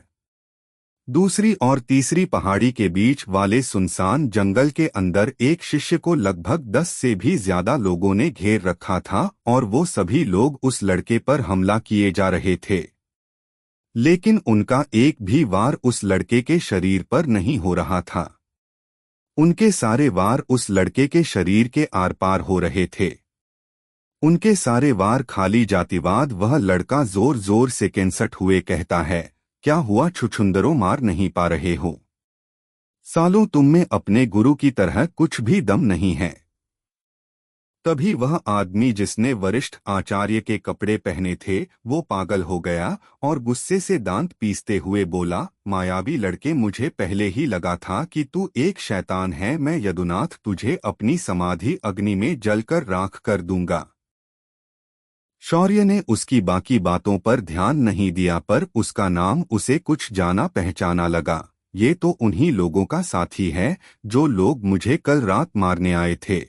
दूसरी और तीसरी पहाड़ी के बीच वाले सुनसान जंगल के अंदर एक शिष्य को लगभग 10 से भी ज्यादा लोगों ने घेर रखा था और वो सभी लोग उस लड़के पर हमला किए जा रहे थे। लेकिन उनका एक भी वार उस लड़के के शरीर पर नहीं हो रहा था। उनके सारे वार उस लड़के के शरीर के आर पार हो रहे थे। उनके सारे वार खाली जातिवाद। वह लड़का जोर जोर से कैंसट हुए कहता है, क्या हुआ छुछुंदरों, मार नहीं पा रहे हो? सालों तुम में अपने गुरु की तरह कुछ भी दम नहीं है। तभी वह आदमी जिसने वरिष्ठ आचार्य के कपड़े पहने थे वो पागल हो गया और गुस्से से दांत पीसते हुए बोला, मायावी लड़के, मुझे पहले ही लगा था कि तू एक शैतान है। मैं यदुनाथ तुझे अपनी समाधि अग्नि में जलकर राख कर दूंगा। शौर्य ने उसकी बाकी बातों पर ध्यान नहीं दिया, पर उसका नाम उसे कुछ जाना पहचाना लगा। ये तो उन्हीं लोगों का साथी है जो लोग मुझे कल रात मारने आए थे।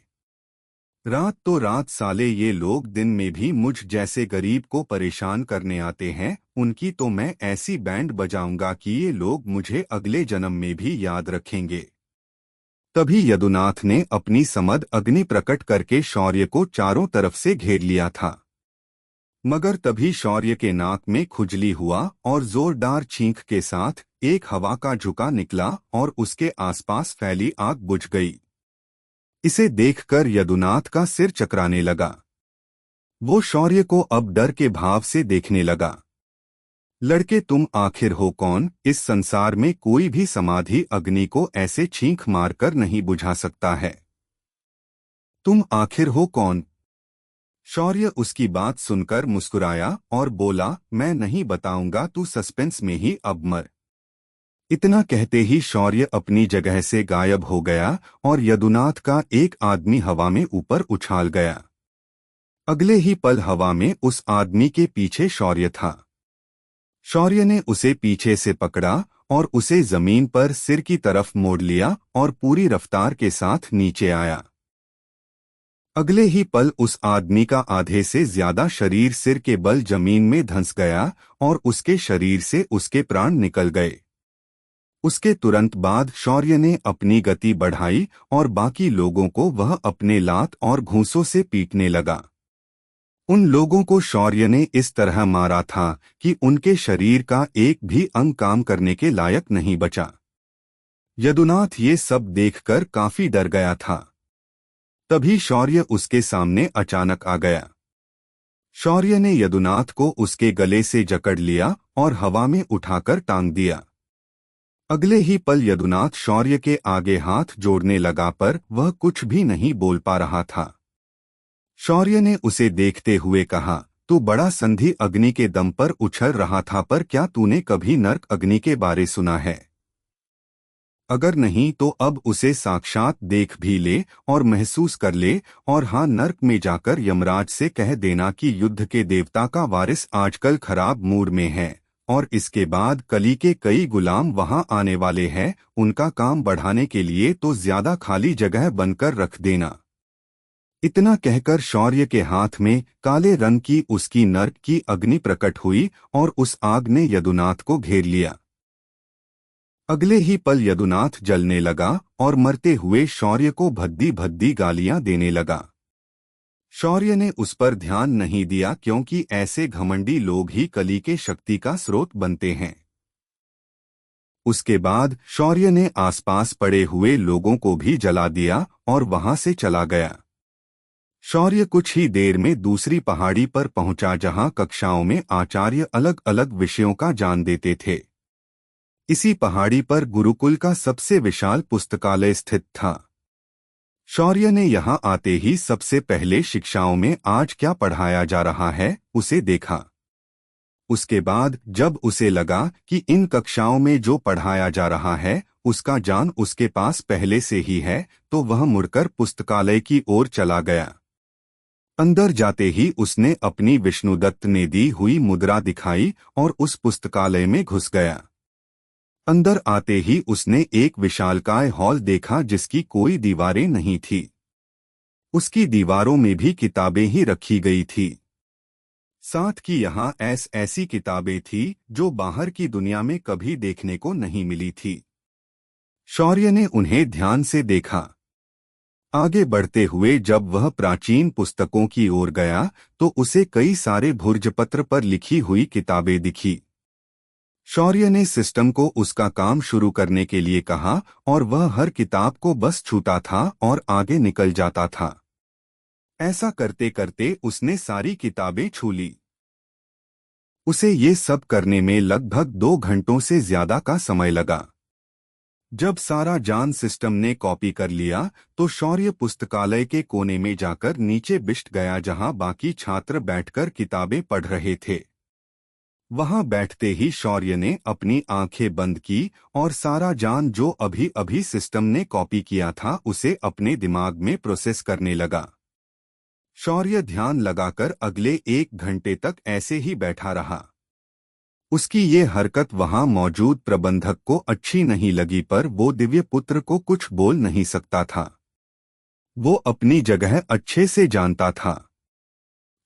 रात तो रात साले, ये लोग दिन में भी मुझ जैसे गरीब को परेशान करने आते हैं। उनकी तो मैं ऐसी बैंड बजाऊंगा कि ये लोग मुझे अगले जन्म में भी याद रखेंगे। तभी यदुनाथ ने अपनी समद अग्नि प्रकट करके शौर्य को चारों तरफ से घेर लिया था। मगर तभी शौर्य के नाक में खुजली हुआ और जोरदार छींक के साथ एक हवा का झोंका निकला और उसके आसपास फैली आग बुझ गई। इसे देखकर यदुनाथ का सिर चकराने लगा। वो शौर्य को अब डर के भाव से देखने लगा। लड़के, तुम आखिर हो कौन? इस संसार में कोई भी समाधि अग्नि को ऐसे छींक मारकर नहीं बुझा सकता है। तुम आखिर हो कौन? शौर्य उसकी बात सुनकर मुस्कुराया और बोला, मैं नहीं बताऊंगा, तू सस्पेंस में ही अब मर। इतना कहते ही शौर्य अपनी जगह से गायब हो गया और यदुनाथ का एक आदमी हवा में ऊपर उछाल गया। अगले ही पल हवा में उस आदमी के पीछे शौर्य था। शौर्य ने उसे पीछे से पकड़ा और उसे जमीन पर सिर की तरफ मोड़ लिया और पूरी रफ्तार के साथ नीचे आया। अगले ही पल उस आदमी का आधे से ज्यादा शरीर सिर के बल जमीन में धंस गया और उसके शरीर से उसके प्राण निकल गए। उसके तुरंत बाद शौर्य ने अपनी गति बढ़ाई और बाकी लोगों को वह अपने लात और घूंसों से पीटने लगा। उन लोगों को शौर्य ने इस तरह मारा था कि उनके शरीर का एक भी अंग काम करने के लायक नहीं बचा। यदुनाथ ये सब देखकर काफी डर गया था। तभी शौर्य उसके सामने अचानक आ गया। शौर्य ने यदुनाथ को उसके गले से जकड़ लिया और हवा में उठाकर टांग दिया। अगले ही पल यदुनाथ शौर्य के आगे हाथ जोड़ने लगा, पर वह कुछ भी नहीं बोल पा रहा था। शौर्य ने उसे देखते हुए कहा, तू बड़ा संधि अग्नि के दम पर उछल रहा था, पर क्या तूने कभी नर्क अग्नि के बारे सुना है? अगर नहीं तो अब उसे साक्षात देख भी ले और महसूस कर ले, और हाँ, नर्क में जाकर यमराज से कह देना कि युद्ध के देवता का वारिस आजकल खराब मूड में है और इसके बाद कली के कई गुलाम वहां आने वाले हैं। उनका काम बढ़ाने के लिए तो ज्यादा खाली जगह बनकर रख देना। इतना कहकर शौर्य के हाथ में काले रंग की उसकी नर्क की अग्नि प्रकट हुई और उस आग ने यदुनाथ को घेर लिया। अगले ही पल यदुनाथ जलने लगा और मरते हुए शौर्य को भद्दी भद्दी गालियां देने लगा। शौर्य ने उस पर ध्यान नहीं दिया, क्योंकि ऐसे घमंडी लोग ही कली के शक्ति का स्रोत बनते हैं। उसके बाद शौर्य ने आसपास पड़े हुए लोगों को भी जला दिया और वहां से चला गया। शौर्य कुछ ही देर में दूसरी पहाड़ी पर पहुंचा जहां कक्षाओं में आचार्य अलग अलग विषयों का ज्ञान देते थे। इसी पहाड़ी पर गुरुकुल का सबसे विशाल पुस्तकालय स्थित था। शौर्य ने यहां आते ही सबसे पहले शिक्षाओं में आज क्या पढ़ाया जा रहा है उसे देखा। उसके बाद जब उसे लगा कि इन कक्षाओं में जो पढ़ाया जा रहा है उसका ज्ञान उसके पास पहले से ही है, तो वह मुड़कर पुस्तकालय की ओर चला गया। अंदर जाते ही उसने अपनी विष्णुदत्त ने दी हुई मुद्रा दिखाई और उस पुस्तकालय में घुस गया। अंदर आते ही उसने एक विशालकाय हॉल देखा जिसकी कोई दीवारें नहीं थी। उसकी दीवारों में भी किताबें ही रखी गई थी। साथ ही यहाँ ऐसी किताबें थी जो बाहर की दुनिया में कभी देखने को नहीं मिली थी। शौर्य ने उन्हें ध्यान से देखा। आगे बढ़ते हुए जब वह प्राचीन पुस्तकों की ओर गया तो उसे कई सारे भुर्जपत्र पर लिखी हुई किताबें दिखी। शौर्य ने सिस्टम को उसका काम शुरू करने के लिए कहा और वह हर किताब को बस छूता था और आगे निकल जाता था। ऐसा करते करते उसने सारी किताबें छू ली। उसे ये सब करने में लगभग 2 घंटों से ज्यादा का समय लगा। जब सारा ज्ञान सिस्टम ने कॉपी कर लिया तो शौर्य पुस्तकालय के कोने में जाकर नीचे बिष्ट गया जहां बाकी छात्र बैठकर किताबें पढ़ रहे थे। वहां बैठते ही शौर्य ने अपनी आंखें बंद की और सारा ज्ञान जो अभी अभी सिस्टम ने कॉपी किया था उसे अपने दिमाग में प्रोसेस करने लगा। शौर्य ध्यान लगाकर अगले 1 घंटे तक ऐसे ही बैठा रहा। उसकी ये हरकत वहां मौजूद प्रबंधक को अच्छी नहीं लगी, पर वो दिव्य पुत्र को कुछ बोल नहीं सकता था। वो अपनी जगह अच्छे से जानता था।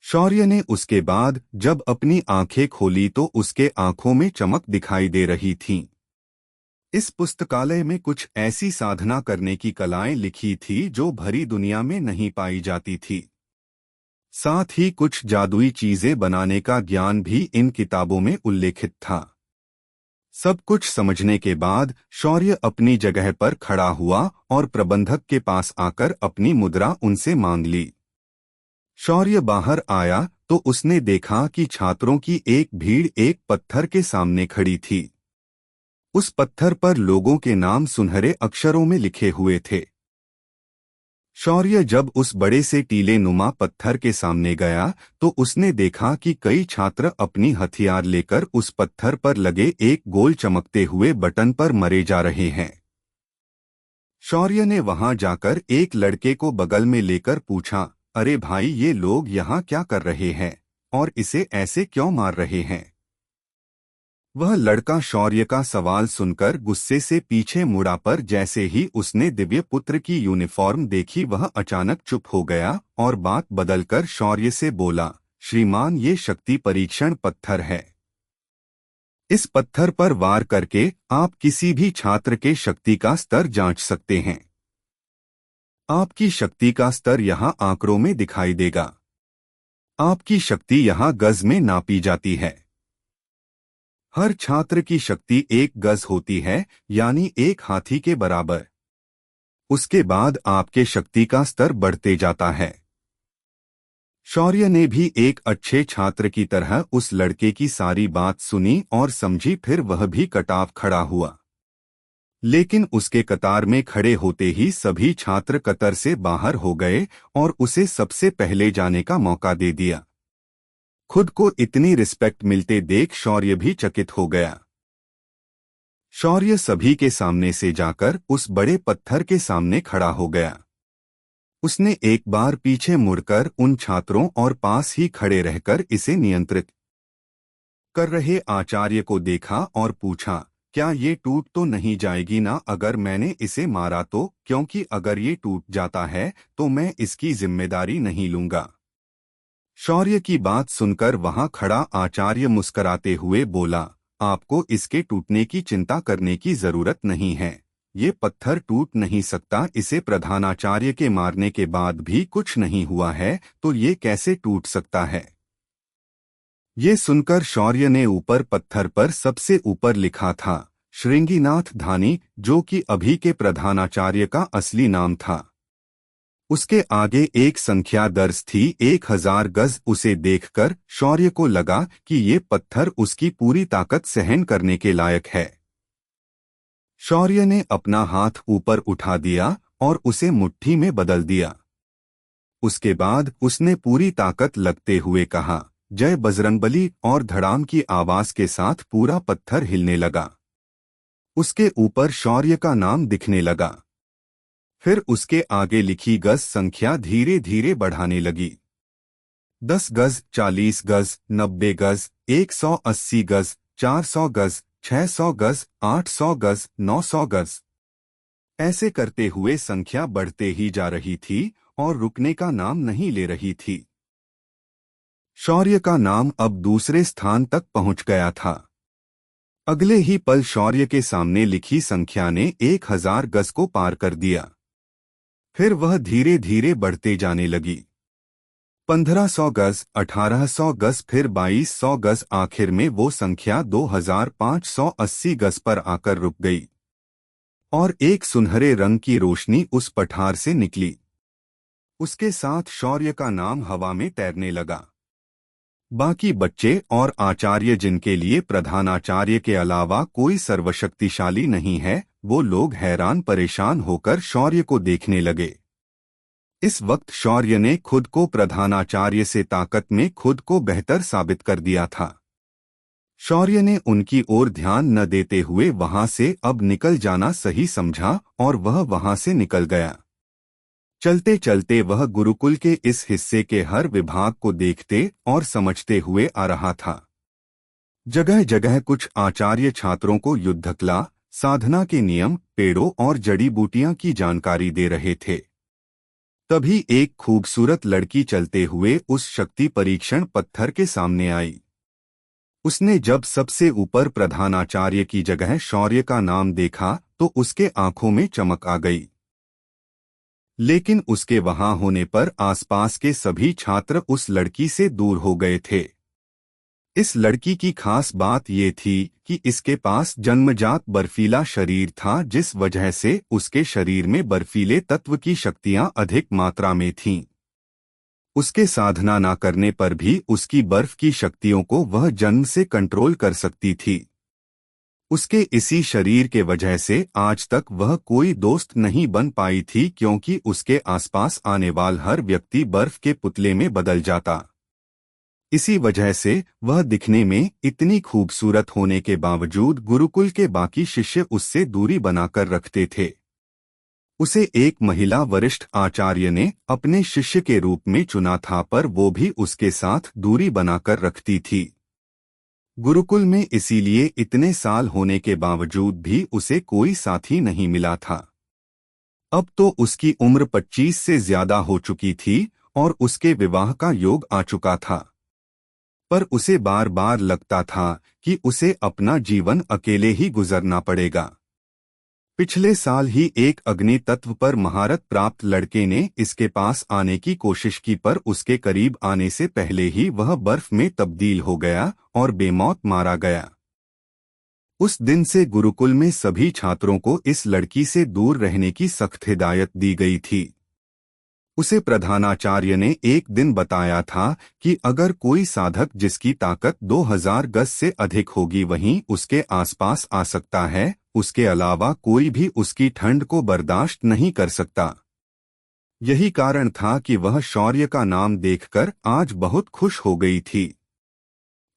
शौर्य ने उसके बाद जब अपनी आंखें खोली तो उसके आंखों में चमक दिखाई दे रही थीं। इस पुस्तकालय में कुछ ऐसी साधना करने की कलाएं लिखी थी जो भरी दुनिया में नहीं पाई जाती थी। साथ ही कुछ जादुई चीजें बनाने का ज्ञान भी इन किताबों में उल्लेखित था। सब कुछ समझने के बाद शौर्य अपनी जगह पर खड़ा हुआ और प्रबंधक के पास आकर अपनी मुद्रा उनसे मांग ली। शौर्य बाहर आया तो उसने देखा कि छात्रों की एक भीड़ एक पत्थर के सामने खड़ी थी। उस पत्थर पर लोगों के नाम सुनहरे अक्षरों में लिखे हुए थे। शौर्य जब उस बड़े से टीले नुमा पत्थर के सामने गया तो उसने देखा कि कई छात्र अपनी हथियार लेकर उस पत्थर पर लगे एक गोल चमकते हुए बटन पर मरे जा रहे हैं। शौर्य ने वहां जाकर एक लड़के को बगल में लेकर पूछा, अरे भाई, ये लोग यहाँ क्या कर रहे हैं और इसे ऐसे क्यों मार रहे हैं? वह लड़का शौर्य का सवाल सुनकर गुस्से से पीछे मुड़ा, पर जैसे ही उसने दिव्य पुत्र की यूनिफॉर्म देखी वह अचानक चुप हो गया और बात बदलकर शौर्य से बोला, श्रीमान, ये शक्ति परीक्षण पत्थर है। इस पत्थर पर वार करके आप किसी भी छात्र के शक्ति का स्तर जांच सकते हैं। आपकी शक्ति का स्तर यहाँ आंकड़ों में दिखाई देगा। आपकी शक्ति यहाँ गज में नापी जाती है। हर छात्र की शक्ति 1 गज होती है, यानी 1 हाथी के बराबर। उसके बाद आपके शक्ति का स्तर बढ़ते जाता है। शौर्य ने भी एक अच्छे छात्र की तरह उस लड़के की सारी बात सुनी और समझी। फिर वह भी कटाव खड़ा हुआ, लेकिन उसके कतार में खड़े होते ही सभी छात्र कतर से बाहर हो गए और उसे सबसे पहले जाने का मौका दे दिया। खुद को इतनी रिस्पेक्ट मिलते देख शौर्य भी चकित हो गया। शौर्य सभी के सामने से जाकर उस बड़े पत्थर के सामने खड़ा हो गया। उसने एक बार पीछे मुड़कर उन छात्रों और पास ही खड़े रहकर इसे नियंत्रित कर रहे आचार्य को देखा और पूछा, क्या ये टूट तो नहीं जाएगी ना अगर मैंने इसे मारा तो? क्योंकि अगर ये टूट जाता है तो मैं इसकी जिम्मेदारी नहीं लूंगा। शौर्य की बात सुनकर वहां खड़ा आचार्य मुस्कराते हुए बोला, आपको इसके टूटने की चिंता करने की जरूरत नहीं है। ये पत्थर टूट नहीं सकता। इसे प्रधानाचार्य के मारने के बाद भी कुछ नहीं हुआ है, तो ये कैसे टूट सकता है? ये सुनकर शौर्य ने ऊपर पत्थर पर सबसे ऊपर लिखा था, श्रृंगीनाथ धानी, जो कि अभी के प्रधानाचार्य का असली नाम था। उसके आगे एक संख्या दर्ज थी 1000 गज। उसे देखकर शौर्य को लगा कि ये पत्थर उसकी पूरी ताकत सहन करने के लायक है। शौर्य ने अपना हाथ ऊपर उठा दिया और उसे मुट्ठी में बदल दिया। उसके बाद उसने पूरी ताकत लगते हुए कहा, जय बजरंगबली, और धड़ाम की आवाज के साथ पूरा पत्थर हिलने लगा। उसके ऊपर शौर्य का नाम दिखने लगा। फिर उसके आगे लिखी गज संख्या धीरे धीरे बढ़ाने लगी। 10 गज, 40 गज, 90 गज, 180 गज, 400 गज, 600 गज, 800 गज, 900 गज। ऐसे करते हुए संख्या बढ़ते ही जा रही थी और रुकने का नाम नहीं ले रही थी। शौर्य का नाम अब दूसरे स्थान तक पहुंच गया था। अगले ही पल शौर्य के सामने लिखी संख्या ने 1000 गज को पार कर दिया। फिर वह धीरे धीरे बढ़ते जाने लगी। 1500 गज, 1800 गज, फिर 2200 गज। आखिर में वो संख्या 2580 गज पर आकर रुक गई और एक सुनहरे रंग की रोशनी उस पठार से निकली। उसके साथ शौर्य का नाम हवा में तैरने लगा। बाकी बच्चे और आचार्य, जिनके लिए प्रधानाचार्य के अलावा कोई सर्वशक्तिशाली नहीं है, वो लोग हैरान परेशान होकर शौर्य को देखने लगे। इस वक्त शौर्य ने खुद को प्रधानाचार्य से ताकत में खुद को बेहतर साबित कर दिया था। शौर्य ने उनकी ओर ध्यान न देते हुए वहां से अब निकल जाना सही समझा और वह वहां से निकल गया। चलते चलते वह गुरुकुल के इस हिस्से के हर विभाग को देखते और समझते हुए आ रहा था। जगह जगह कुछ आचार्य छात्रों को युद्धकला, साधना के नियम, पेड़ों और जड़ी बूटियां की जानकारी दे रहे थे। तभी एक खूबसूरत लड़की चलते हुए उस शक्ति परीक्षण पत्थर के सामने आई। उसने जब सबसे ऊपर प्रधानाचार्य की जगह शौर्य का नाम देखा तो उसके आंखों में चमक आ गई। लेकिन उसके वहां होने पर आसपास के सभी छात्र उस लड़की से दूर हो गए थे। इस लड़की की खास बात ये थी कि इसके पास जन्मजात बर्फीला शरीर था, जिस वजह से उसके शरीर में बर्फीले तत्व की शक्तियां अधिक मात्रा में थीं। उसके साधना न करने पर भी उसकी बर्फ की शक्तियों को वह जन्म से कंट्रोल कर सकती थी। उसके इसी शरीर के वजह से आज तक वह कोई दोस्त नहीं बन पाई थी, क्योंकि उसके आसपास आने वाला हर व्यक्ति बर्फ के पुतले में बदल जाता। इसी वजह से वह दिखने में इतनी खूबसूरत होने के बावजूद गुरुकुल के बाकी शिष्य उससे दूरी बनाकर रखते थे। उसे एक महिला वरिष्ठ आचार्य ने अपने शिष्य के रूप में चुना था, पर वो भी उसके साथ दूरी बनाकर रखती थी। गुरुकुल में इसीलिए इतने साल होने के बावजूद भी उसे कोई साथी नहीं मिला था। अब तो उसकी उम्र 25 से ज्यादा हो चुकी थी और उसके विवाह का योग आ चुका था, पर उसे बार बार लगता था कि उसे अपना जीवन अकेले ही गुजरना पड़ेगा। पिछले साल ही एक अग्नि तत्व पर महारत प्राप्त लड़के ने इसके पास आने की कोशिश की, पर उसके करीब आने से पहले ही वह बर्फ में तब्दील हो गया और बेमौत मारा गया। उस दिन से गुरुकुल में सभी छात्रों को इस लड़की से दूर रहने की सख्त हिदायत दी गई थी। उसे प्रधानाचार्य ने एक दिन बताया था कि अगर कोई साधक जिसकी ताकत 2000 गज से अधिक होगी वहीं उसके आसपास आ सकता है, उसके अलावा कोई भी उसकी ठंड को बर्दाश्त नहीं कर सकता। यही कारण था कि वह शौर्य का नाम देखकर आज बहुत खुश हो गई थी।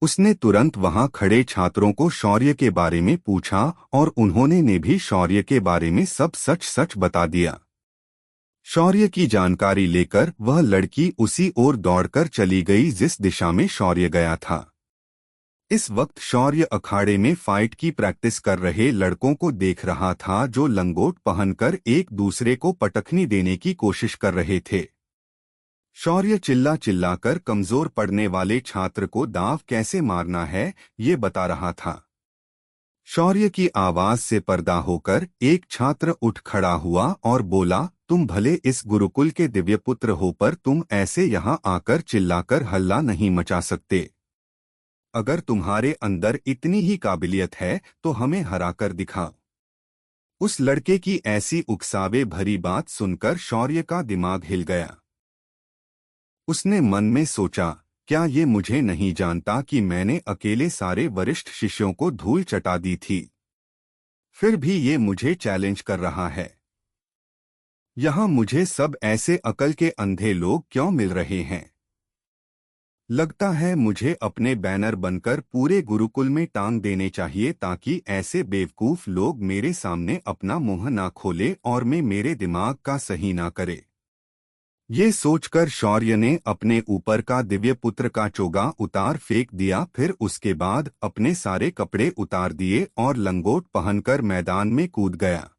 उसने तुरंत वहां खड़े छात्रों को शौर्य के बारे में पूछा और उन्होंने ने भी शौर्य के बारे में सब सच सच बता दिया। शौर्य की जानकारी लेकर वह लड़की उसी ओर दौड़कर चली गई जिस दिशा में शौर्य गया था। इस वक्त शौर्य अखाड़े में फाइट की प्रैक्टिस कर रहे लड़कों को देख रहा था, जो लंगोट पहनकर एक दूसरे को पटखनी देने की कोशिश कर रहे थे। शौर्य चिल्ला चिल्लाकर कमजोर पड़ने वाले छात्र को दांव कैसे मारना है ये बता रहा था। शौर्य की आवाज से पर्दा होकर एक छात्र उठ खड़ा हुआ और बोला, तुम भले इस गुरुकुल के दिव्य पुत्र हो, पर तुम ऐसे यहाँ आकर चिल्लाकर हल्ला नहीं मचा सकते। अगर तुम्हारे अंदर इतनी ही काबिलियत है तो हमें हराकर दिखाओ। उस लड़के की ऐसी उकसावे भरी बात सुनकर शौर्य का दिमाग हिल गया। उसने मन में सोचा, क्या ये मुझे नहीं जानता कि मैंने अकेले सारे वरिष्ठ शिष्यों को धूल चटा दी थी। फिर भी ये मुझे चैलेंज कर रहा है। यहाँ मुझे सब ऐसे अकल के अंधे लोग क्यों मिल रहे हैं। लगता है मुझे अपने बैनर बनकर पूरे गुरुकुल में टांग देने चाहिए ताकि ऐसे बेवकूफ लोग मेरे सामने अपना मुंह ना खोले और मैं मेरे दिमाग का सही ना करे। ये सोचकर शौर्य ने अपने ऊपर का दिव्य पुत्र का चोगा उतार फेंक दिया। फिर उसके बाद अपने सारे कपड़े उतार दिए और लंगोट पहनकर मैदान में कूद गया।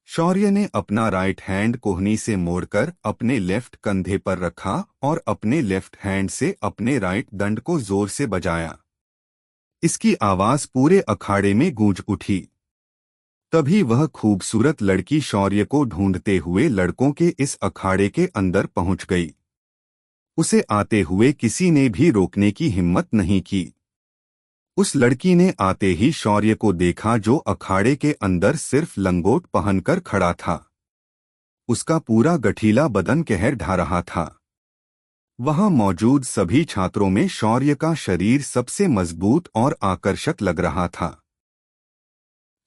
शौर्य ने अपना राइट हैंड कोहनी से मोड़कर अपने लेफ्ट कंधे पर रखा और अपने लेफ्ट हैंड से अपने राइट दंड को जोर से बजाया। इसकी आवाज पूरे अखाड़े में गूंज उठी। तभी वह खूबसूरत लड़की शौर्य को ढूंढते हुए लड़कों के इस अखाड़े के अंदर पहुंच गई। उसे आते हुए किसी ने भी रोकने की हिम्मत नहीं की। उस लड़की ने आते ही शौर्य को देखा जो अखाड़े के अंदर सिर्फ लंगोट पहनकर खड़ा था। उसका पूरा गठीला बदन कहर ढा रहा था। वहां मौजूद सभी छात्रों में शौर्य का शरीर सबसे मजबूत और आकर्षक लग रहा था।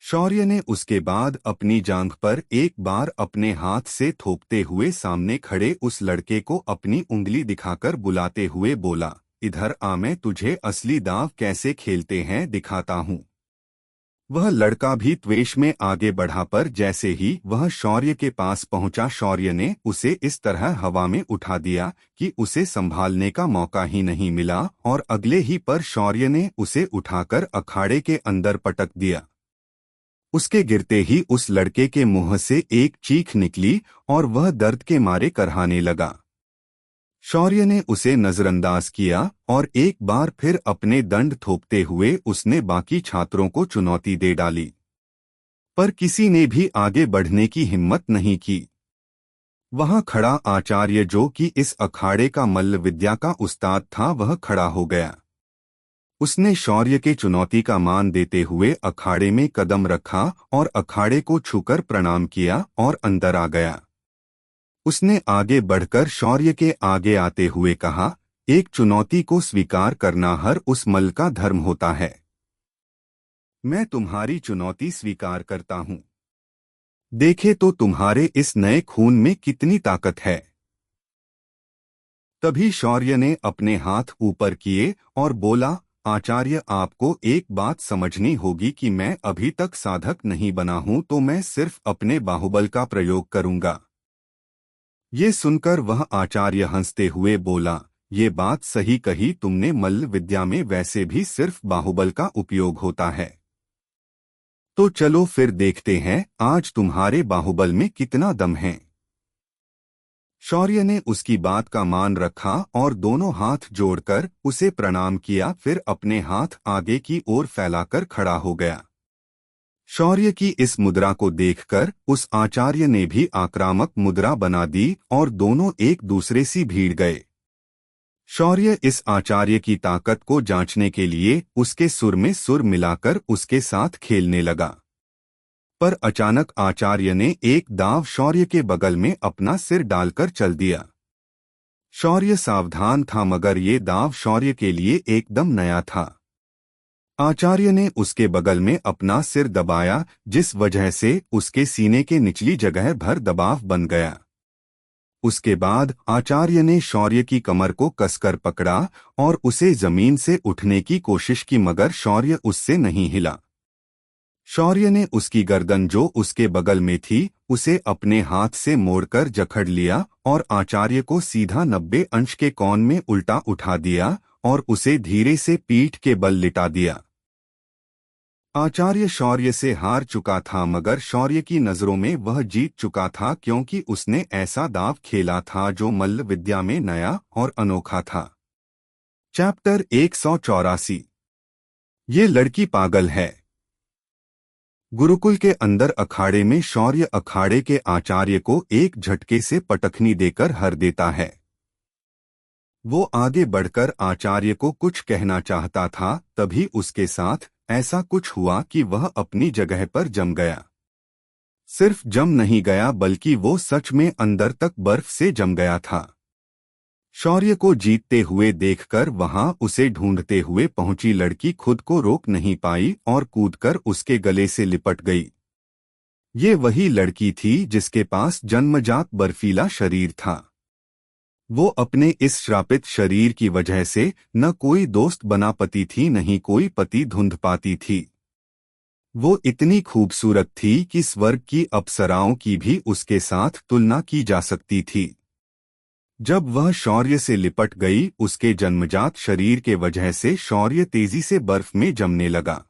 शौर्य ने उसके बाद अपनी जांघ पर एक बार अपने हाथ से थोपते हुए सामने खड़े उस लड़के को अपनी उंगली दिखाकर बुलाते हुए बोला, इधर आ, मैं तुझे असली दांव कैसे खेलते हैं दिखाता हूँ। वह लड़का भी त्वेष में आगे बढ़ा पर जैसे ही वह शौर्य के पास पहुंचा शौर्य ने उसे इस तरह हवा में उठा दिया कि उसे संभालने का मौका ही नहीं मिला और अगले ही पर शौर्य ने उसे उठाकर अखाड़े के अंदर पटक दिया। उसके गिरते ही उस लड़के के मुंह से एक चीख निकली और वह दर्द के मारे करहाने लगा। शौर्य ने उसे नजरअंदाज किया और एक बार फिर अपने दंड थोपते हुए उसने बाकी छात्रों को चुनौती दे डाली। पर किसी ने भी आगे बढ़ने की हिम्मत नहीं की। वहां खड़ा आचार्य जो कि इस अखाड़े का मल्ल विद्या का उस्ताद था वह खड़ा हो गया। उसने शौर्य के चुनौती का मान देते हुए अखाड़े में कदम रखा और अखाड़े को छूकर प्रणाम किया और अंदर आ गया। उसने आगे बढ़कर शौर्य के आगे आते हुए कहा, एक चुनौती को स्वीकार करना हर उस मल्ल का धर्म होता है। मैं तुम्हारी चुनौती स्वीकार करता हूं। देखे तो तुम्हारे इस नए खून में कितनी ताकत है। तभी शौर्य ने अपने हाथ ऊपर किए और बोला, आचार्य आपको एक बात समझनी होगी कि मैं अभी तक साधक नहीं बना हूं तो मैं सिर्फ अपने बाहुबल का प्रयोग करूंगा। ये सुनकर वह आचार्य हंसते हुए बोला, ये बात सही कही तुमने, मल्ल विद्या में वैसे भी सिर्फ बाहुबल का उपयोग होता है। तो चलो फिर देखते हैं आज तुम्हारे बाहुबल में कितना दम है। शौर्य ने उसकी बात का मान रखा और दोनों हाथ जोड़कर उसे प्रणाम किया, फिर अपने हाथ आगे की ओर फैलाकर खड़ा हो गया। शौर्य की इस मुद्रा को देखकर उस आचार्य ने भी आक्रामक मुद्रा बना दी और दोनों एक दूसरे से भीड़ गए। शौर्य इस आचार्य की ताकत को जांचने के लिए उसके सुर में सुर मिलाकर उसके साथ खेलने लगा। पर अचानक आचार्य ने एक दांव शौर्य के बगल में अपना सिर डालकर चल दिया। शौर्य सावधान था मगर ये दांव शौर्य के लिए एकदम नया था। आचार्य ने उसके बगल में अपना सिर दबाया जिस वजह से उसके सीने के निचली जगह भर दबाव बन गया। उसके बाद आचार्य ने शौर्य की कमर को कसकर पकड़ा और उसे जमीन से उठने की कोशिश की मगर शौर्य उससे नहीं हिला। शौर्य ने उसकी गर्दन जो उसके बगल में थी उसे अपने हाथ से मोड़कर जकड़ लिया और आचार्य को सीधा 90 अंश के कोण में उल्टा उठा दिया और उसे धीरे से पीठ के बल लिटा दिया। आचार्य शौर्य से हार चुका था मगर शौर्य की नजरों में वह जीत चुका था क्योंकि उसने ऐसा दांव खेला था जो मल्ल विद्या में नया और अनोखा था। चैप्टर 184। ये लड़की पागल है। गुरुकुल के अंदर अखाड़े में शौर्य अखाड़े के आचार्य को एक झटके से पटखनी देकर हर देता है। वो आगे बढ़कर आचार्य को कुछ कहना चाहता था, तभी उसके साथ ऐसा कुछ हुआ कि वह अपनी जगह पर जम गया। सिर्फ जम नहीं गया बल्कि वो सच में अंदर तक बर्फ से जम गया था। शौर्य को जीतते हुए देखकर वहां उसे ढूंढते हुए पहुंची लड़की खुद को रोक नहीं पाई और कूदकर उसके गले से लिपट गई। ये वही लड़की थी जिसके पास जन्मजात बर्फीला शरीर था। वो अपने इस श्रापित शरीर की वजह से न कोई दोस्त बना पाती थी, न ही कोई पति ढूंढ पाती थी। वो इतनी खूबसूरत थी कि स्वर्ग की अप्सराओं की भी उसके साथ तुलना की जा सकती थी। जब वह शौर्य से लिपट गई, उसके जन्मजात शरीर के वजह से शौर्य तेजी से बर्फ में जमने लगा।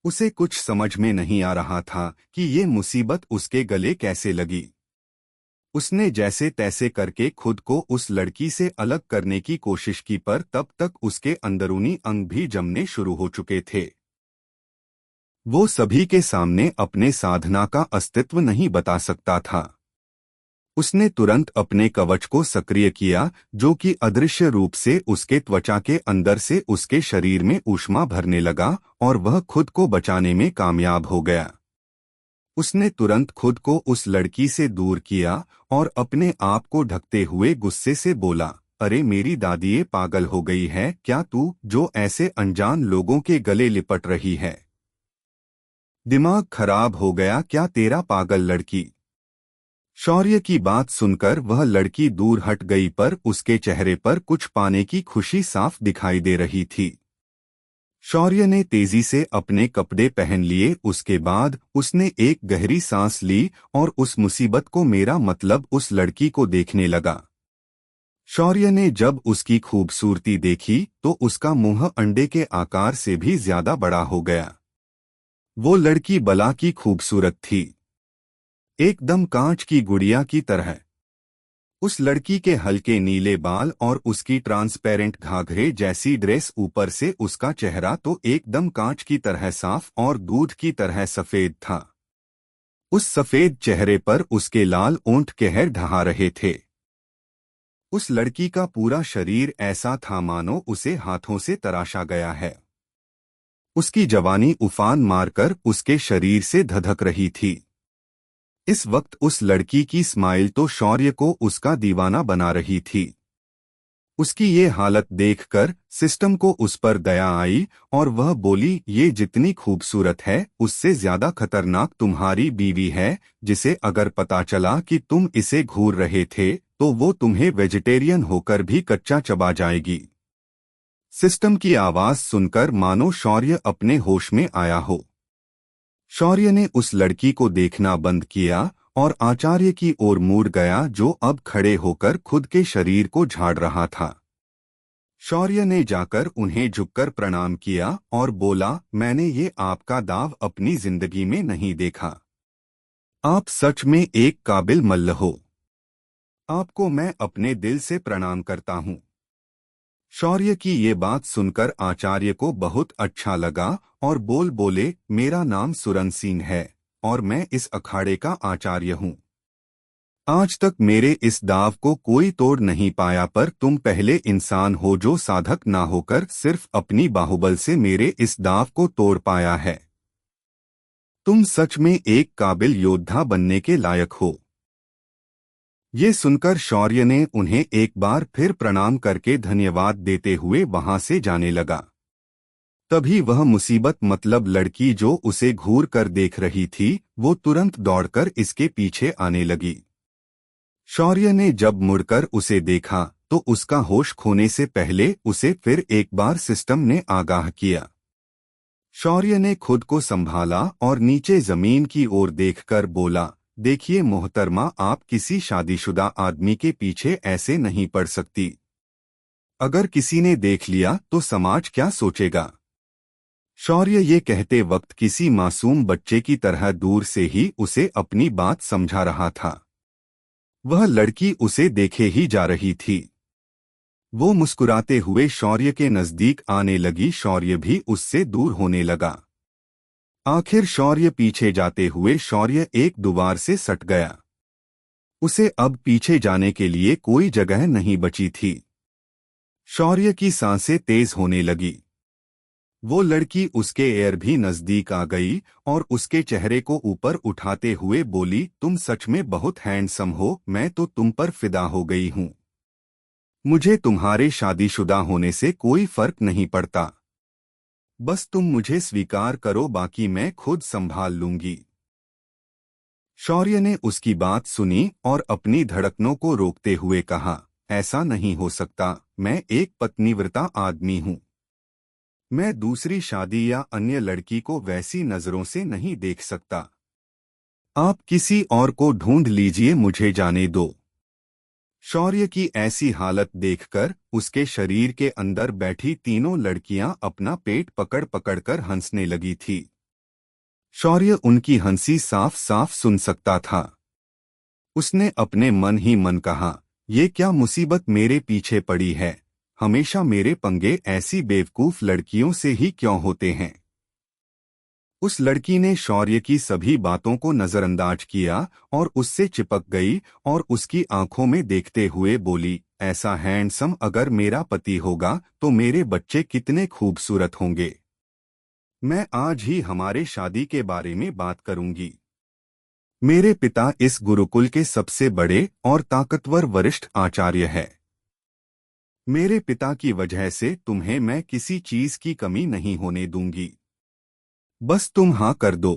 उसे कुछ समझ में नहीं आ रहा था कि ये मुसीबत उसके गले कैसे लगी। उसने जैसे तैसे करके खुद को उस लड़की से अलग करने की कोशिश की, पर तब तक उसके अंदरूनी अंग भी जमने शुरू हो चुके थे। वो सभी के सामने अपने साधना का अस्तित्व नहीं बता सकता था। उसने तुरंत अपने कवच को सक्रिय किया, जो कि अदृश्य रूप से उसके त्वचा के अंदर से उसके शरीर में ऊष्मा भरने लगा और वह खुद को बचाने में कामयाब हो गया। उसने तुरंत खुद को उस लड़की से दूर किया और अपने आप को ढकते हुए गुस्से से बोला, अरे मेरी दादी ये पागल हो गई है क्या तू, जो ऐसे अनजान लोगों के गले लिपट रही है? दिमाग खराब हो गया क्या तेरा, पागल लड़की? शौर्य की बात सुनकर वह लड़की दूर हट गई, पर उसके चेहरे पर कुछ पाने की खुशी साफ दिखाई दे रही थी। शौर्य ने तेजी से अपने कपड़े पहन लिए। उसके बाद उसने एक गहरी सांस ली और उस मुसीबत को, मेरा मतलब उस लड़की को देखने लगा। शौर्य ने जब उसकी खूबसूरती देखी तो उसका मुंह अंडे के आकार से भी ज्यादा बड़ा हो गया। वो लड़की बला की खूबसूरत थी, एकदम कांच की गुड़िया की तरह। उस लड़की के हल्के नीले बाल और उसकी ट्रांसपेरेंट घाघरे जैसी ड्रेस, ऊपर से उसका चेहरा तो एकदम कांच की तरह साफ और दूध की तरह सफेद था। उस सफेद चेहरे पर उसके लाल ओंठ कहर ढहा रहे थे। उस लड़की का पूरा शरीर ऐसा था मानो उसे हाथों से तराशा गया है। उसकी जवानी उफान मारकर उसके शरीर से धधक रही थी। इस वक्त उस लड़की की स्माइल तो शौर्य को उसका दीवाना बना रही थी। उसकी ये हालत देखकर सिस्टम को उस पर दया आई और वह बोली, ये जितनी खूबसूरत है उससे ज्यादा खतरनाक तुम्हारी बीवी है, जिसे अगर पता चला कि तुम इसे घूर रहे थे तो वो तुम्हें वेजिटेरियन होकर भी कच्चा चबा जाएगी। सिस्टम की आवाज सुनकर मानो शौर्य अपने होश में आया हो। शौर्य ने उस लड़की को देखना बंद किया और आचार्य की ओर मुड़ गया, जो अब खड़े होकर खुद के शरीर को झाड़ रहा था। शौर्य ने जाकर उन्हें झुककर प्रणाम किया और बोला, मैंने ये आपका दाव अपनी जिंदगी में नहीं देखा। आप सच में एक काबिल मल्ल हो। आपको मैं अपने दिल से प्रणाम करता हूँ। शौर्य की ये बात सुनकर आचार्य को बहुत अच्छा लगा और बोले, मेरा नाम सुरन सिंह है और मैं इस अखाड़े का आचार्य हूँ। आज तक मेरे इस दाव को कोई तोड़ नहीं पाया, पर तुम पहले इंसान हो जो साधक ना होकर सिर्फ अपनी बाहुबल से मेरे इस दाव को तोड़ पाया है। तुम सच में एक काबिल योद्धा बनने के लायक हो। ये सुनकर शौर्य ने उन्हें एक बार फिर प्रणाम करके धन्यवाद देते हुए वहां से जाने लगा। तभी वह मुसीबत मतलब लड़की जो उसे घूर कर देख रही थी, वो तुरंत दौड़कर इसके पीछे आने लगी। शौर्य ने जब मुड़कर उसे देखा तो उसका होश खोने से पहले उसे फिर एक बार सिस्टम ने आगाह किया। शौर्य ने खुद को संभाला और नीचे जमीन की ओर देखकर बोला, देखिए मोहतरमा, आप किसी शादीशुदा आदमी के पीछे ऐसे नहीं पड़ सकती। अगर किसी ने देख लिया तो समाज क्या सोचेगा? शौर्य ये कहते वक्त किसी मासूम बच्चे की तरह दूर से ही उसे अपनी बात समझा रहा था। वह लड़की उसे देखे ही जा रही थी। वो मुस्कुराते हुए शौर्य के नजदीक आने लगी। शौर्य भी उससे दूर होने लगा। आखिर शौर्य पीछे जाते हुए शौर्य एक दीवार से सट गया। उसे अब पीछे जाने के लिए कोई जगह नहीं बची थी। शौर्य की सांसें तेज होने लगी। वो लड़की उसके एयर भी नजदीक आ गई और उसके चेहरे को ऊपर उठाते हुए बोली, तुम सच में बहुत हैंडसम हो, मैं तो तुम पर फिदा हो गई हूँ। मुझे तुम्हारे शादीशुदा होने से कोई फर्क नहीं पड़ता। बस तुम मुझे स्वीकार करो, बाकी मैं खुद संभाल लूंगी। शौर्य ने उसकी बात सुनी और अपनी धड़कनों को रोकते हुए कहा, ऐसा नहीं हो सकता, मैं एक पत्नीव्रता आदमी हूँ। मैं दूसरी शादी या अन्य लड़की को वैसी नजरों से नहीं देख सकता। आप किसी और को ढूंढ लीजिए, मुझे जाने दो। शौर्य की ऐसी हालत देखकर उसके शरीर के अंदर बैठी तीनों लड़कियां अपना पेट पकड़ पकड़ कर हंसने लगी थी। शौर्य उनकी हंसी साफ साफ सुन सकता था। उसने अपने मन ही मन कहा, ये क्या मुसीबत मेरे पीछे पड़ी है, हमेशा मेरे पंगे ऐसी बेवकूफ लड़कियों से ही क्यों होते हैं। उस लड़की ने शौर्य की सभी बातों को नजरअंदाज किया और उससे चिपक गई और उसकी आंखों में देखते हुए बोली, ऐसा हैंडसम अगर मेरा पति होगा तो मेरे बच्चे कितने खूबसूरत होंगे। मैं आज ही हमारे शादी के बारे में बात करूंगी। मेरे पिता इस गुरुकुल के सबसे बड़े और ताकतवर वरिष्ठ आचार्य है। मेरे पिता की वजह से तुम्हें मैं किसी चीज की कमी नहीं होने दूंगी। बस तुम हाँ कर दो।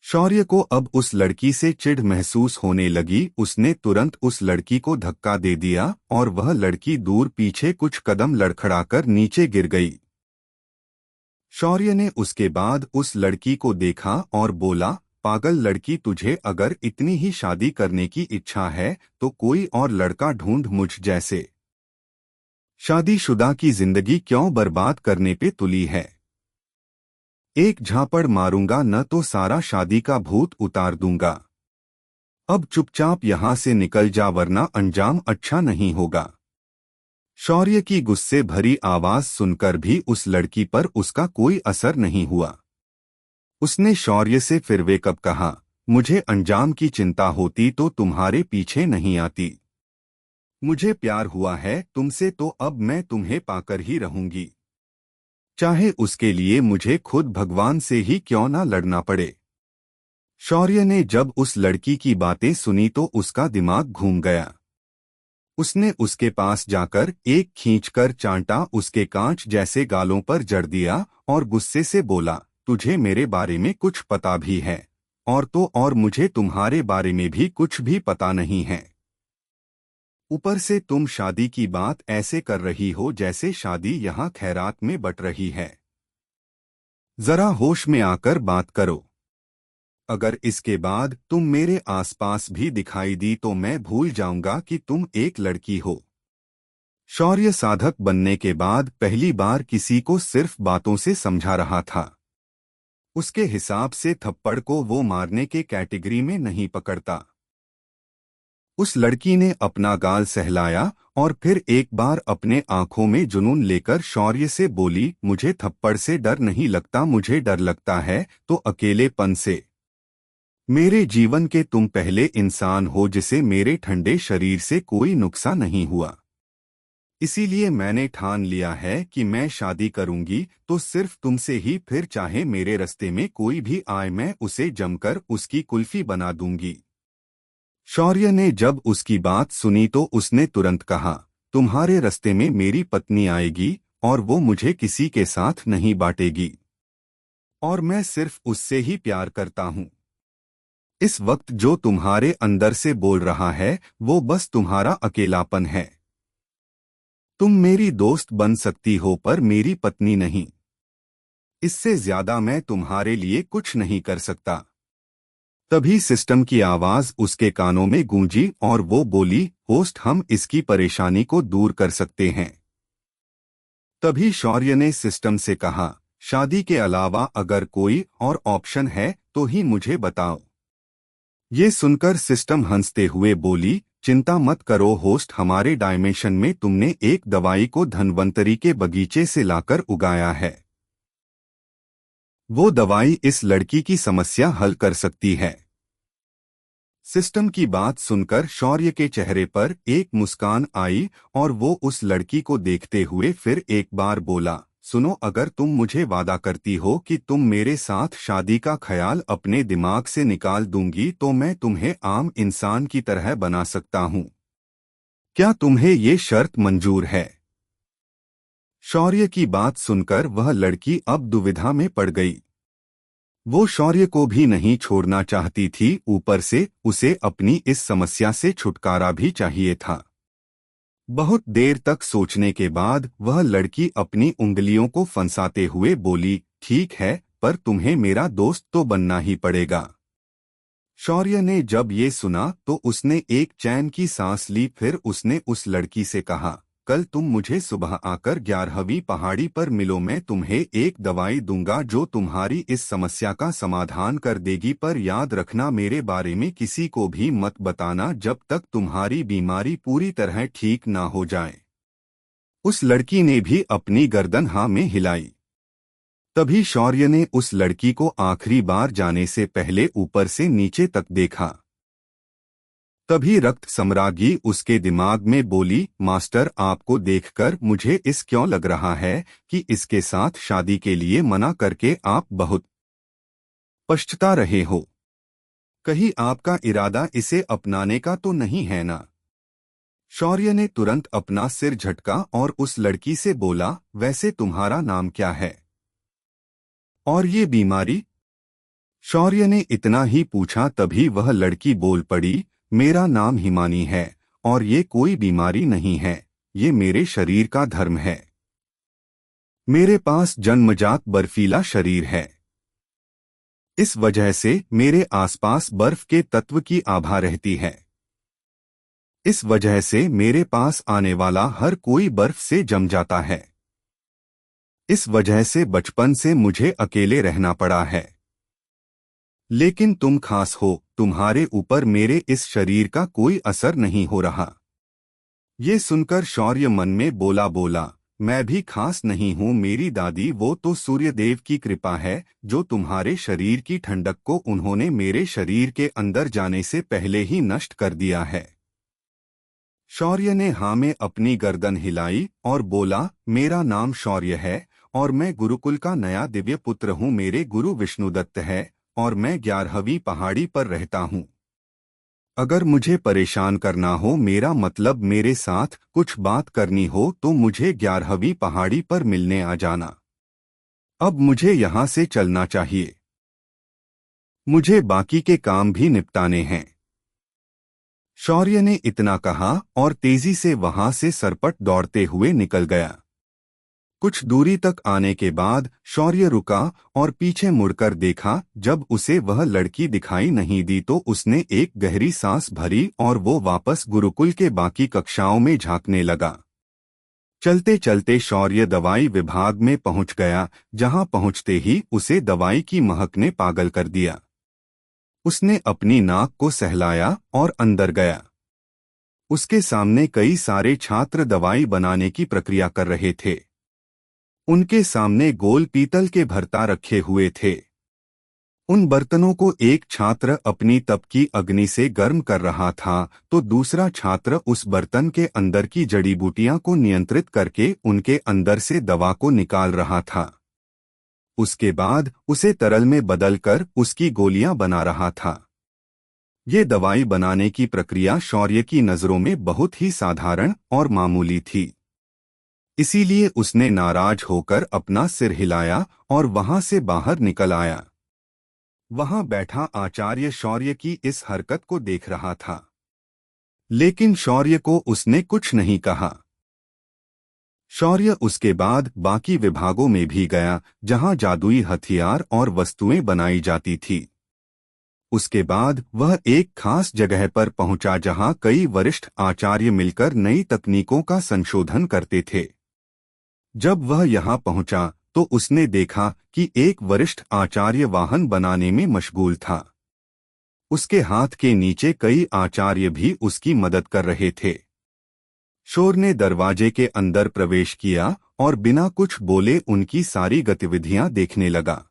शौर्य को अब उस लड़की से चिढ़ महसूस होने लगी। उसने तुरंत उस लड़की को धक्का दे दिया और वह लड़की दूर पीछे कुछ कदम लड़खड़ाकर नीचे गिर गई। शौर्य ने उसके बाद उस लड़की को देखा और बोला, पागल लड़की, तुझे अगर इतनी ही शादी करने की इच्छा है तो कोई और लड़का ढूंढ, मुझ जैसे शादीशुदा की जिंदगी क्यों बर्बाद करने पे तुली है। एक झापड़ मारूंगा न तो सारा शादी का भूत उतार दूंगा। अब चुपचाप यहां से निकल जा, वरना अंजाम अच्छा नहीं होगा। शौर्य की गुस्से भरी आवाज सुनकर भी उस लड़की पर उसका कोई असर नहीं हुआ। उसने शौर्य से फिर वे कब कहा, मुझे अंजाम की चिंता होती तो तुम्हारे पीछे नहीं आती। मुझे प्यार हुआ है तुमसे तो अब मैं तुम्हें पाकर ही रहूंगी, चाहे उसके लिए मुझे खुद भगवान से ही क्यों ना लड़ना पड़े। शौर्य ने जब उस लड़की की बातें सुनी तो उसका दिमाग घूम गया। उसने उसके पास जाकर एक खींचकर चांटा उसके कांच जैसे गालों पर जड़ दिया और गुस्से से बोला, तुझे मेरे बारे में कुछ पता भी है, और तो और मुझे तुम्हारे बारे में भी कुछ भी पता नहीं है। ऊपर से तुम शादी की बात ऐसे कर रही हो जैसे शादी यहाँ खैरात में बट रही है। जरा होश में आकर बात करो। अगर इसके बाद तुम मेरे आसपास भी दिखाई दी तो मैं भूल जाऊंगा कि तुम एक लड़की हो। शौर्य साधक बनने के बाद पहली बार किसी को सिर्फ बातों से समझा रहा था। उसके हिसाब से थप्पड़ को वो मारने के कैटेगरी में नहीं पकड़ता। उस लड़की ने अपना गाल सहलाया और फिर एक बार अपने आंखों में जुनून लेकर शौर्य से बोली, मुझे थप्पड़ से डर नहीं लगता, मुझे डर लगता है तो अकेलेपन से। मेरे जीवन के तुम पहले इंसान हो जिसे मेरे ठंडे शरीर से कोई नुकसान नहीं हुआ। इसीलिए मैंने ठान लिया है कि मैं शादी करूंगी तो सिर्फ तुमसे ही, फिर चाहे मेरे रास्ते में कोई भी आए मैं उसे जमकर उसकी कुल्फी बना दूंगी। शौर्य ने जब उसकी बात सुनी तो उसने तुरंत कहा, तुम्हारे रास्ते में मेरी पत्नी आएगी और वो मुझे किसी के साथ नहीं बांटेगी, और मैं सिर्फ उससे ही प्यार करता हूँ। इस वक्त जो तुम्हारे अंदर से बोल रहा है वो बस तुम्हारा अकेलापन है। तुम मेरी दोस्त बन सकती हो पर मेरी पत्नी नहीं। इससे ज्यादा मैं तुम्हारे लिए कुछ नहीं कर सकता। तभी सिस्टम की आवाज उसके कानों में गूंजी और वो बोली, होस्ट, हम इसकी परेशानी को दूर कर सकते हैं। तभी शौर्य ने सिस्टम से कहा, शादी के अलावा अगर कोई और ऑप्शन है तो ही मुझे बताओ। ये सुनकर सिस्टम हंसते हुए बोली, चिंता मत करो होस्ट, हमारे डायमेंशन में तुमने एक दवाई को धन्वंतरी के बगीचे से लाकर उगाया है। वो दवाई इस लड़की की समस्या हल कर सकती है। सिस्टम की बात सुनकर शौर्य के चेहरे पर एक मुस्कान आई और वो उस लड़की को देखते हुए फिर एक बार बोला, सुनो, अगर तुम मुझे वादा करती हो कि तुम मेरे साथ शादी का ख्याल अपने दिमाग से निकाल दूंगी तो मैं तुम्हें आम इंसान की तरह बना सकता हूँ। क्या तुम्हें ये शर्त मंजूर है? शौर्य की बात सुनकर वह लड़की अब दुविधा में पड़ गई। वो शौर्य को भी नहीं छोड़ना चाहती थी, ऊपर से उसे अपनी इस समस्या से छुटकारा भी चाहिए था। बहुत देर तक सोचने के बाद वह लड़की अपनी उंगलियों को फंसाते हुए बोली, ठीक है, पर तुम्हें मेरा दोस्त तो बनना ही पड़ेगा। शौर्य ने जब ये सुना तो उसने एक चैन की सांस ली। फिर उसने उस लड़की से कहा, कल तुम मुझे सुबह आकर 11वीं पहाड़ी पर मिलो, मैं तुम्हें एक दवाई दूंगा जो तुम्हारी इस समस्या का समाधान कर देगी, पर याद रखना मेरे बारे में किसी को भी मत बताना जब तक तुम्हारी बीमारी पूरी तरह ठीक ना हो जाए। उस लड़की ने भी अपनी गर्दन हाँ में हिलाई। तभी शौर्य ने उस लड़की को आखिरी बार जाने से पहले ऊपर से नीचे तक देखा। तभी रक्त सम्राज्ञी उसके दिमाग में बोली, मास्टर, आपको देखकर मुझे इस क्यों लग रहा है कि इसके साथ शादी के लिए मना करके आप बहुत पछता रहे हो। कहीं आपका इरादा इसे अपनाने का तो नहीं है ना? शौर्य ने तुरंत अपना सिर झटका और उस लड़की से बोला, वैसे तुम्हारा नाम क्या है और ये बीमारी? शौर्य ने इतना ही पूछा तभी वह लड़की बोल पड़ी, मेरा नाम हिमानी है और ये कोई बीमारी नहीं है, ये मेरे शरीर का धर्म है। मेरे पास जन्मजात बर्फीला शरीर है। इस वजह से मेरे आसपास बर्फ के तत्व की आभा रहती है। इस वजह से मेरे पास आने वाला हर कोई बर्फ से जम जाता है। इस वजह से बचपन से मुझे अकेले रहना पड़ा है। लेकिन तुम खास हो, तुम्हारे ऊपर मेरे इस शरीर का कोई असर नहीं हो रहा। ये सुनकर शौर्य मन में बोला, मैं भी खास नहीं हूँ मेरी दादी, वो तो सूर्यदेव की कृपा है जो तुम्हारे शरीर की ठंडक को उन्होंने मेरे शरीर के अंदर जाने से पहले ही नष्ट कर दिया है। शौर्य ने हाँ में अपनी गर्दन हिलाई और बोला, मेरा नाम शौर्य है और मैं गुरुकुल का नया दिव्य पुत्र हूँ। मेरे गुरु विष्णुदत्त है और मैं 11वीं पहाड़ी पर रहता हूँ। अगर मुझे परेशान करना हो, मेरा मतलब मेरे साथ कुछ बात करनी हो, तो मुझे 11वीं पहाड़ी पर मिलने आ जाना। अब मुझे यहाँ से चलना चाहिए, मुझे बाकी के काम भी निपटाने हैं। शौर्य ने इतना कहा और तेजी से वहां से सरपट दौड़ते हुए निकल गया। कुछ दूरी तक आने के बाद शौर्य रुका और पीछे मुड़कर देखा। जब उसे वह लड़की दिखाई नहीं दी तो उसने एक गहरी सांस भरी और वो वापस गुरुकुल के बाकी कक्षाओं में झांकने लगा। चलते चलते शौर्य दवाई विभाग में पहुंच गया, जहां पहुंचते ही उसे दवाई की महक ने पागल कर दिया। उसने अपनी नाक को सहलाया और अंदर गया। उसके सामने कई सारे छात्र दवाई बनाने की प्रक्रिया कर रहे थे। उनके सामने गोल पीतल के भरता रखे हुए थे। उन बर्तनों को एक छात्र अपनी तप की अग्नि से गर्म कर रहा था तो दूसरा छात्र उस बर्तन के अंदर की जड़ी बूटियां को नियंत्रित करके उनके अंदर से दवा को निकाल रहा था। उसके बाद उसे तरल में बदलकर उसकी गोलियां बना रहा था। ये दवाई बनाने की प्रक्रिया शौर्य की नजरों में बहुत ही साधारण और मामूली थी। इसीलिए उसने नाराज होकर अपना सिर हिलाया और वहां से बाहर निकल आया। वहां बैठा आचार्य शौर्य की इस हरकत को देख रहा था, लेकिन शौर्य को उसने कुछ नहीं कहा। शौर्य उसके बाद बाकी विभागों में भी गया जहां जादुई हथियार और वस्तुएं बनाई जाती थी। उसके बाद वह एक खास जगह पर पहुंचा जहां कई वरिष्ठ आचार्य मिलकर नई तकनीकों का संशोधन करते थे। जब वह यहां पहुंचा तो उसने देखा कि एक वरिष्ठ आचार्य वाहन बनाने में मशगूल था। उसके हाथ के नीचे कई आचार्य भी उसकी मदद कर रहे थे। शोर ने दरवाजे के अंदर प्रवेश किया और बिना कुछ बोले उनकी सारी गतिविधियां देखने लगा।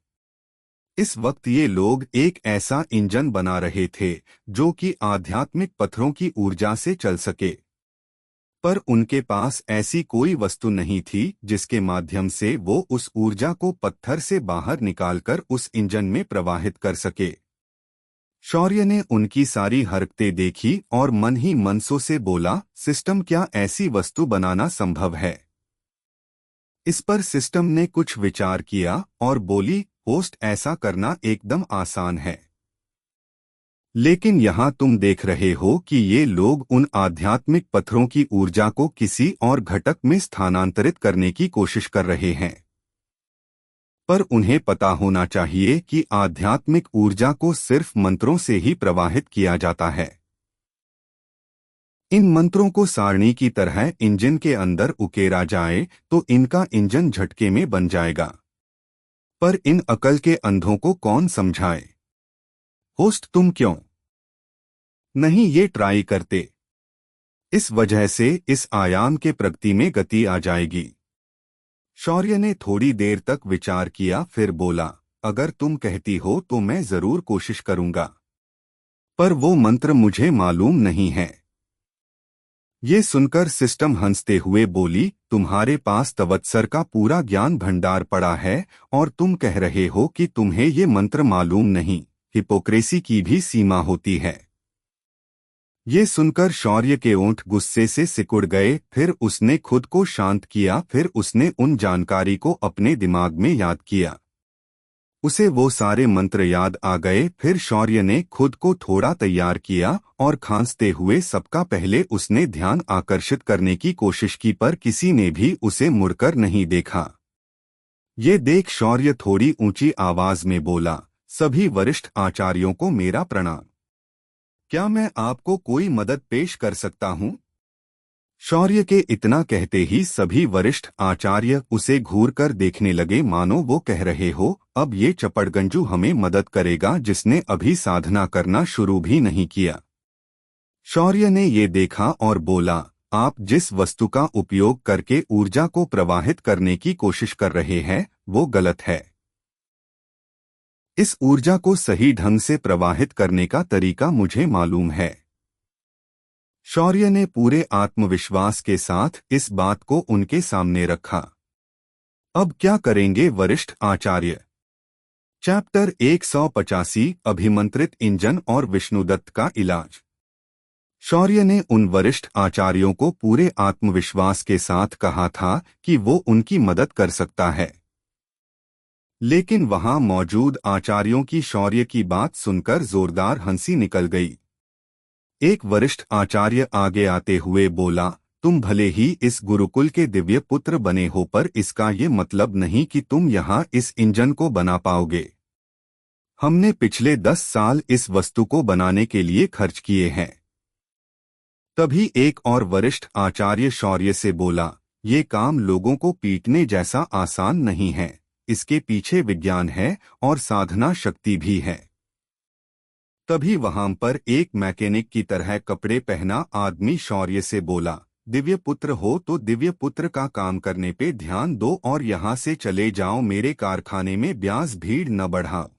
इस वक्त ये लोग एक ऐसा इंजन बना रहे थे जो कि आध्यात्मिक पत्थरों की ऊर्जा से चल सके, पर उनके पास ऐसी कोई वस्तु नहीं थी जिसके माध्यम से वो उस ऊर्जा को पत्थर से बाहर निकालकर उस इंजन में प्रवाहित कर सके। शौर्य ने उनकी सारी हरकतें देखी और मन ही मनसों से बोला, सिस्टम, क्या ऐसी वस्तु बनाना संभव है? इस पर सिस्टम ने कुछ विचार किया और बोली, होस्ट, ऐसा करना एकदम आसान है, लेकिन यहाँ तुम देख रहे हो कि ये लोग उन आध्यात्मिक पत्थरों की ऊर्जा को किसी और घटक में स्थानांतरित करने की कोशिश कर रहे हैं। पर उन्हें पता होना चाहिए कि आध्यात्मिक ऊर्जा को सिर्फ मंत्रों से ही प्रवाहित किया जाता है। इन मंत्रों को सारणी की तरह इंजन के अंदर उकेरा जाए तो इनका इंजन झटके में बन जाएगा। पर इन अकल के अंधों को कौन समझाए? होस्ट, तुम क्यों नहीं ये ट्राई करते? इस वजह से इस आयाम के प्रगति में गति आ जाएगी। शौर्य ने थोड़ी देर तक विचार किया, फिर बोला, अगर तुम कहती हो तो मैं जरूर कोशिश करूंगा, पर वो मंत्र मुझे मालूम नहीं है। ये सुनकर सिस्टम हंसते हुए बोली, तुम्हारे पास तवत्सर का पूरा ज्ञान भंडार पड़ा है और तुम कह रहे हो कि तुम्हें ये मंत्र मालूम नहीं। हिपोक्रेसी की भी सीमा होती है। ये सुनकर शौर्य के ओंठ गुस्से से सिकुड़ गए। फिर उसने खुद को शांत किया, फिर उसने उन जानकारी को अपने दिमाग में याद किया। उसे वो सारे मंत्र याद आ गए। फिर शौर्य ने खुद को थोड़ा तैयार किया और खांसते हुए सबका पहले उसने ध्यान आकर्षित करने की कोशिश की, पर किसी ने भी उसे मुड़कर नहीं देखा। ये देख शौर्य थोड़ी ऊंची आवाज में बोला, सभी वरिष्ठ आचार्यों को मेरा प्रणाम। क्या मैं आपको कोई मदद पेश कर सकता हूँ? शौर्य के इतना कहते ही सभी वरिष्ठ आचार्य उसे घूरकर देखने लगे, मानो वो कह रहे हो, अब ये चपड़गंजू हमें मदद करेगा जिसने अभी साधना करना शुरू भी नहीं किया। शौर्य ने ये देखा और बोला, आप जिस वस्तु का उपयोग करके ऊर्जा को प्रवाहित करने की कोशिश कर रहे हैं वो गलत है। इस ऊर्जा को सही ढंग से प्रवाहित करने का तरीका मुझे मालूम है। शौर्य ने पूरे आत्मविश्वास के साथ इस बात को उनके सामने रखा। अब क्या करेंगे वरिष्ठ आचार्य? चैप्टर 185 अभिमंत्रित इंजन और विष्णुदत्त का इलाज। शौर्य ने उन वरिष्ठ आचार्यों को पूरे आत्मविश्वास के साथ कहा था कि वो उनकी मदद कर सकता है, लेकिन वहां मौजूद आचार्यों की शौर्य की बात सुनकर जोरदार हंसी निकल गई। एक वरिष्ठ आचार्य आगे आते हुए बोला, तुम भले ही इस गुरुकुल के दिव्य पुत्र बने हो, पर इसका ये मतलब नहीं कि तुम यहाँ इस इंजन को बना पाओगे। हमने पिछले 10 साल इस वस्तु को बनाने के लिए खर्च किए हैं। तभी एक और वरिष्ठ आचार्य शौर्य से बोला, ये काम लोगों को पीटने जैसा आसान नहीं है, इसके पीछे विज्ञान है और साधना शक्ति भी है। तभी वहां पर एक मैकेनिक की तरह कपड़े पहना आदमी शौर्य से बोला, दिव्य पुत्र हो तो दिव्य पुत्र का काम करने पे ध्यान दो और यहाँ से चले जाओ, मेरे कारखाने में ब्याज भीड़ न बढ़ाओ।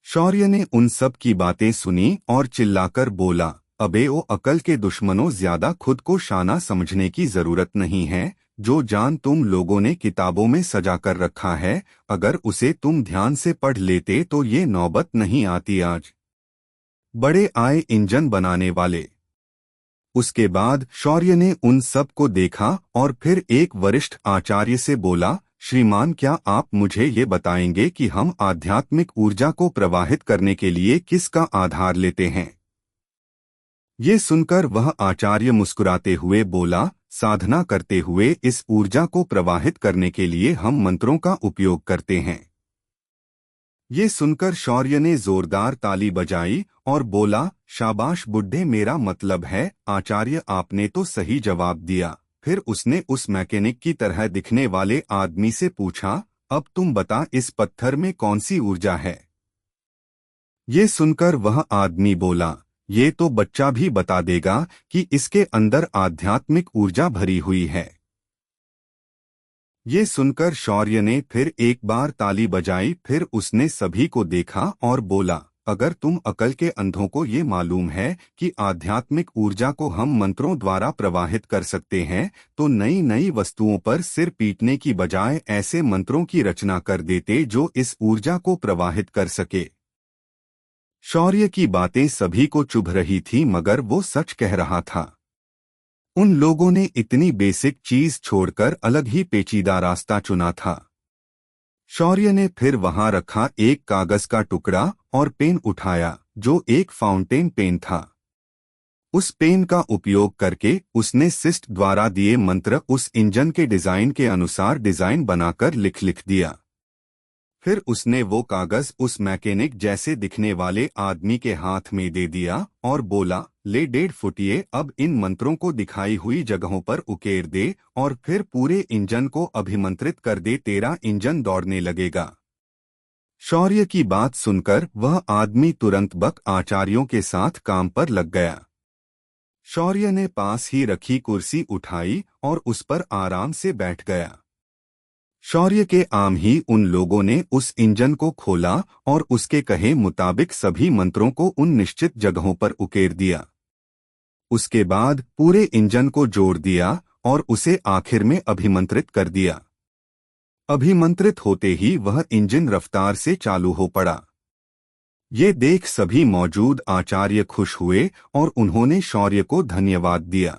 शौर्य ने उन सब की बातें सुनी और चिल्लाकर बोला, अबे ओ अकल के दुश्मनों, ज्यादा खुद को शाना समझने की जरूरत नहीं है। जो जान तुम लोगों ने किताबों में सजा कर रखा है, अगर उसे तुम ध्यान से पढ़ लेते तो ये नौबत नहीं आती आज। बड़े आए इंजन बनाने वाले। उसके बाद शौर्य ने उन सब को देखा और फिर एक वरिष्ठ आचार्य से बोला, श्रीमान, क्या आप मुझे ये बताएंगे कि हम आध्यात्मिक ऊर्जा को प्रवाहित करने के लिए किसका आधार लेते हैं? ये सुनकर वह आचार्य मुस्कुराते हुए बोला, साधना करते हुए इस ऊर्जा को प्रवाहित करने के लिए हम मंत्रों का उपयोग करते हैं। ये सुनकर शौर्य ने जोरदार ताली बजाई और बोला, शाबाश बुड्ढे, मेरा मतलब है आचार्य, आपने तो सही जवाब दिया। फिर उसने उस मैकेनिक की तरह दिखने वाले आदमी से पूछा, अब तुम बता, इस पत्थर में कौन सी ऊर्जा है? ये सुनकर वह आदमी बोला, ये तो बच्चा भी बता देगा कि इसके अंदर आध्यात्मिक ऊर्जा भरी हुई है। ये सुनकर शौर्य ने फिर एक बार ताली बजाई। फिर उसने सभी को देखा और बोला, अगर तुम अकल के अंधों को ये मालूम है कि आध्यात्मिक ऊर्जा को हम मंत्रों द्वारा प्रवाहित कर सकते हैं, तो नई नई वस्तुओं पर सिर पीटने की बजाय ऐसे मंत्रों की रचना कर देते जो इस ऊर्जा को प्रवाहित कर सके। शौर्य की बातें सभी को चुभ रही थी, मगर वो सच कह रहा था। उन लोगों ने इतनी बेसिक चीज छोड़कर अलग ही पेचीदा रास्ता चुना था। शौर्य ने फिर वहां रखा एक कागज का टुकड़ा और पेन उठाया, जो एक फाउंटेन पेन था। उस पेन का उपयोग करके उसने सिस्ट द्वारा दिए मंत्र उस इंजन के डिजाइन के अनुसार डिजाइन बनाकर लिख दिया। फिर उसने वो कागज उस मैकेनिक जैसे दिखने वाले आदमी के हाथ में दे दिया और बोला, ले 1.5 फुटिए, अब इन मंत्रों को दिखाई हुई जगहों पर उकेर दे और फिर पूरे इंजन को अभिमंत्रित कर दे, तेरा इंजन दौड़ने लगेगा। शौर्य की बात सुनकर वह आदमी तुरंत बक आचार्यों के साथ काम पर लग गया। शौर्य ने पास ही रखी कुर्सी उठाई और उस पर आराम से बैठ गया। शौर्य के आम ही उन लोगों ने उस इंजन को खोला और उसके कहे मुताबिक सभी मंत्रों को उन निश्चित जगहों पर उकेर दिया। उसके बाद पूरे इंजन को जोड़ दिया और उसे आखिर में अभिमंत्रित कर दिया। अभिमंत्रित होते ही वह इंजन रफ्तार से चालू हो पड़ा। ये देख सभी मौजूद आचार्य खुश हुए और उन्होंने शौर्य को धन्यवाद दिया।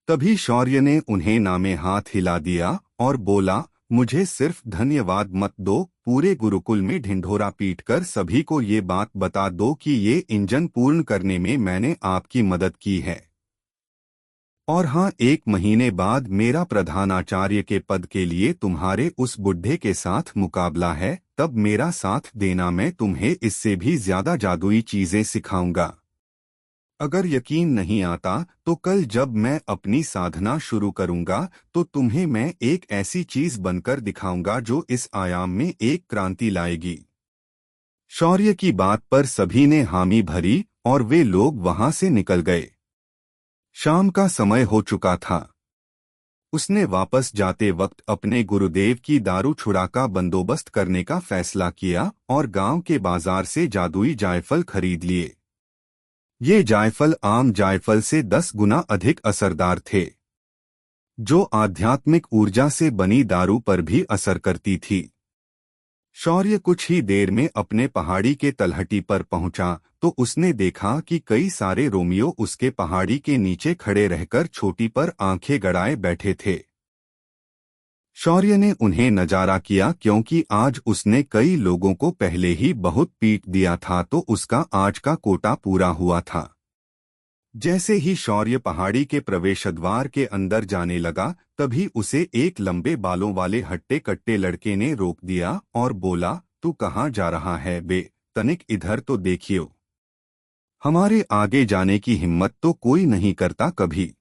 तभी शौर्य ने उन्हें नामे हाथ हिला दिया और बोला, मुझे सिर्फ धन्यवाद मत दो, पूरे गुरुकुल में ढिंढोरा पीटकर सभी को ये बात बता दो कि ये इंजन पूर्ण करने में मैंने आपकी मदद की है। और हाँ, 1 महीने बाद मेरा प्रधानाचार्य के पद के लिए तुम्हारे उस बुढ़े के साथ मुकाबला है, तब मेरा साथ देना, मैं तुम्हें इससे भी ज्यादा जादुई चीजें सिखाऊंगा। अगर यकीन नहीं आता तो कल जब मैं अपनी साधना शुरू करूंगा तो तुम्हें मैं एक ऐसी चीज बनकर दिखाऊंगा जो इस आयाम में एक क्रांति लाएगी। शौर्य की बात पर सभी ने हामी भरी और वे लोग वहां से निकल गए। शाम का समय हो चुका था। उसने वापस जाते वक्त अपने गुरुदेव की दारू छुड़ा का बंदोबस्त करने का फैसला किया और गांव के बाजार से जादुई जायफल खरीद लिए। ये जायफल आम जायफल से 10 गुना अधिक असरदार थे, जो आध्यात्मिक ऊर्जा से बनी दारू पर भी असर करती थी। शौर्य कुछ ही देर में अपने पहाड़ी के तलहटी पर पहुंचा तो उसने देखा कि कई सारे रोमियो उसके पहाड़ी के नीचे खड़े रहकर छोटी पर आंखें गड़ाए बैठे थे। शौर्य ने उन्हें नजारा किया, क्योंकि आज उसने कई लोगों को पहले ही बहुत पीट दिया था, तो उसका आज का कोटा पूरा हुआ था। जैसे ही शौर्य पहाड़ी के प्रवेशद्वार के अंदर जाने लगा, तभी उसे एक लंबे बालों वाले हट्टे कट्टे लड़के ने रोक दिया और बोला, तू कहाँ जा रहा है बे? तनिक इधर तो देखियो। हमारे आगे जाने की हिम्मत तो कोई नहीं करता कभी।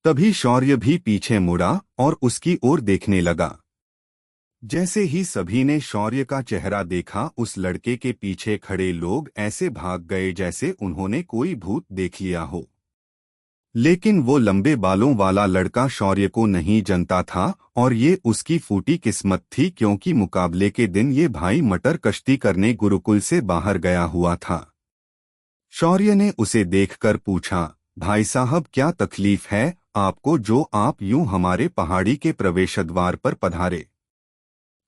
तभी शौर्य भी पीछे मुड़ा और उसकी ओर देखने लगा। जैसे ही सभी ने शौर्य का चेहरा देखा, उस लड़के के पीछे खड़े लोग ऐसे भाग गए जैसे उन्होंने कोई भूत देख लिया हो। लेकिन वो लंबे बालों वाला लड़का शौर्य को नहीं जानता था और ये उसकी फूटी किस्मत थी, क्योंकि मुकाबले के दिन ये भाई मटर कश्ती करने गुरुकुल से बाहर गया हुआ था। शौर्य ने उसे देखकर पूछा, भाई साहब क्या तकलीफ है आपको जो आप यूं हमारे पहाड़ी के प्रवेशद्वार पर पधारे?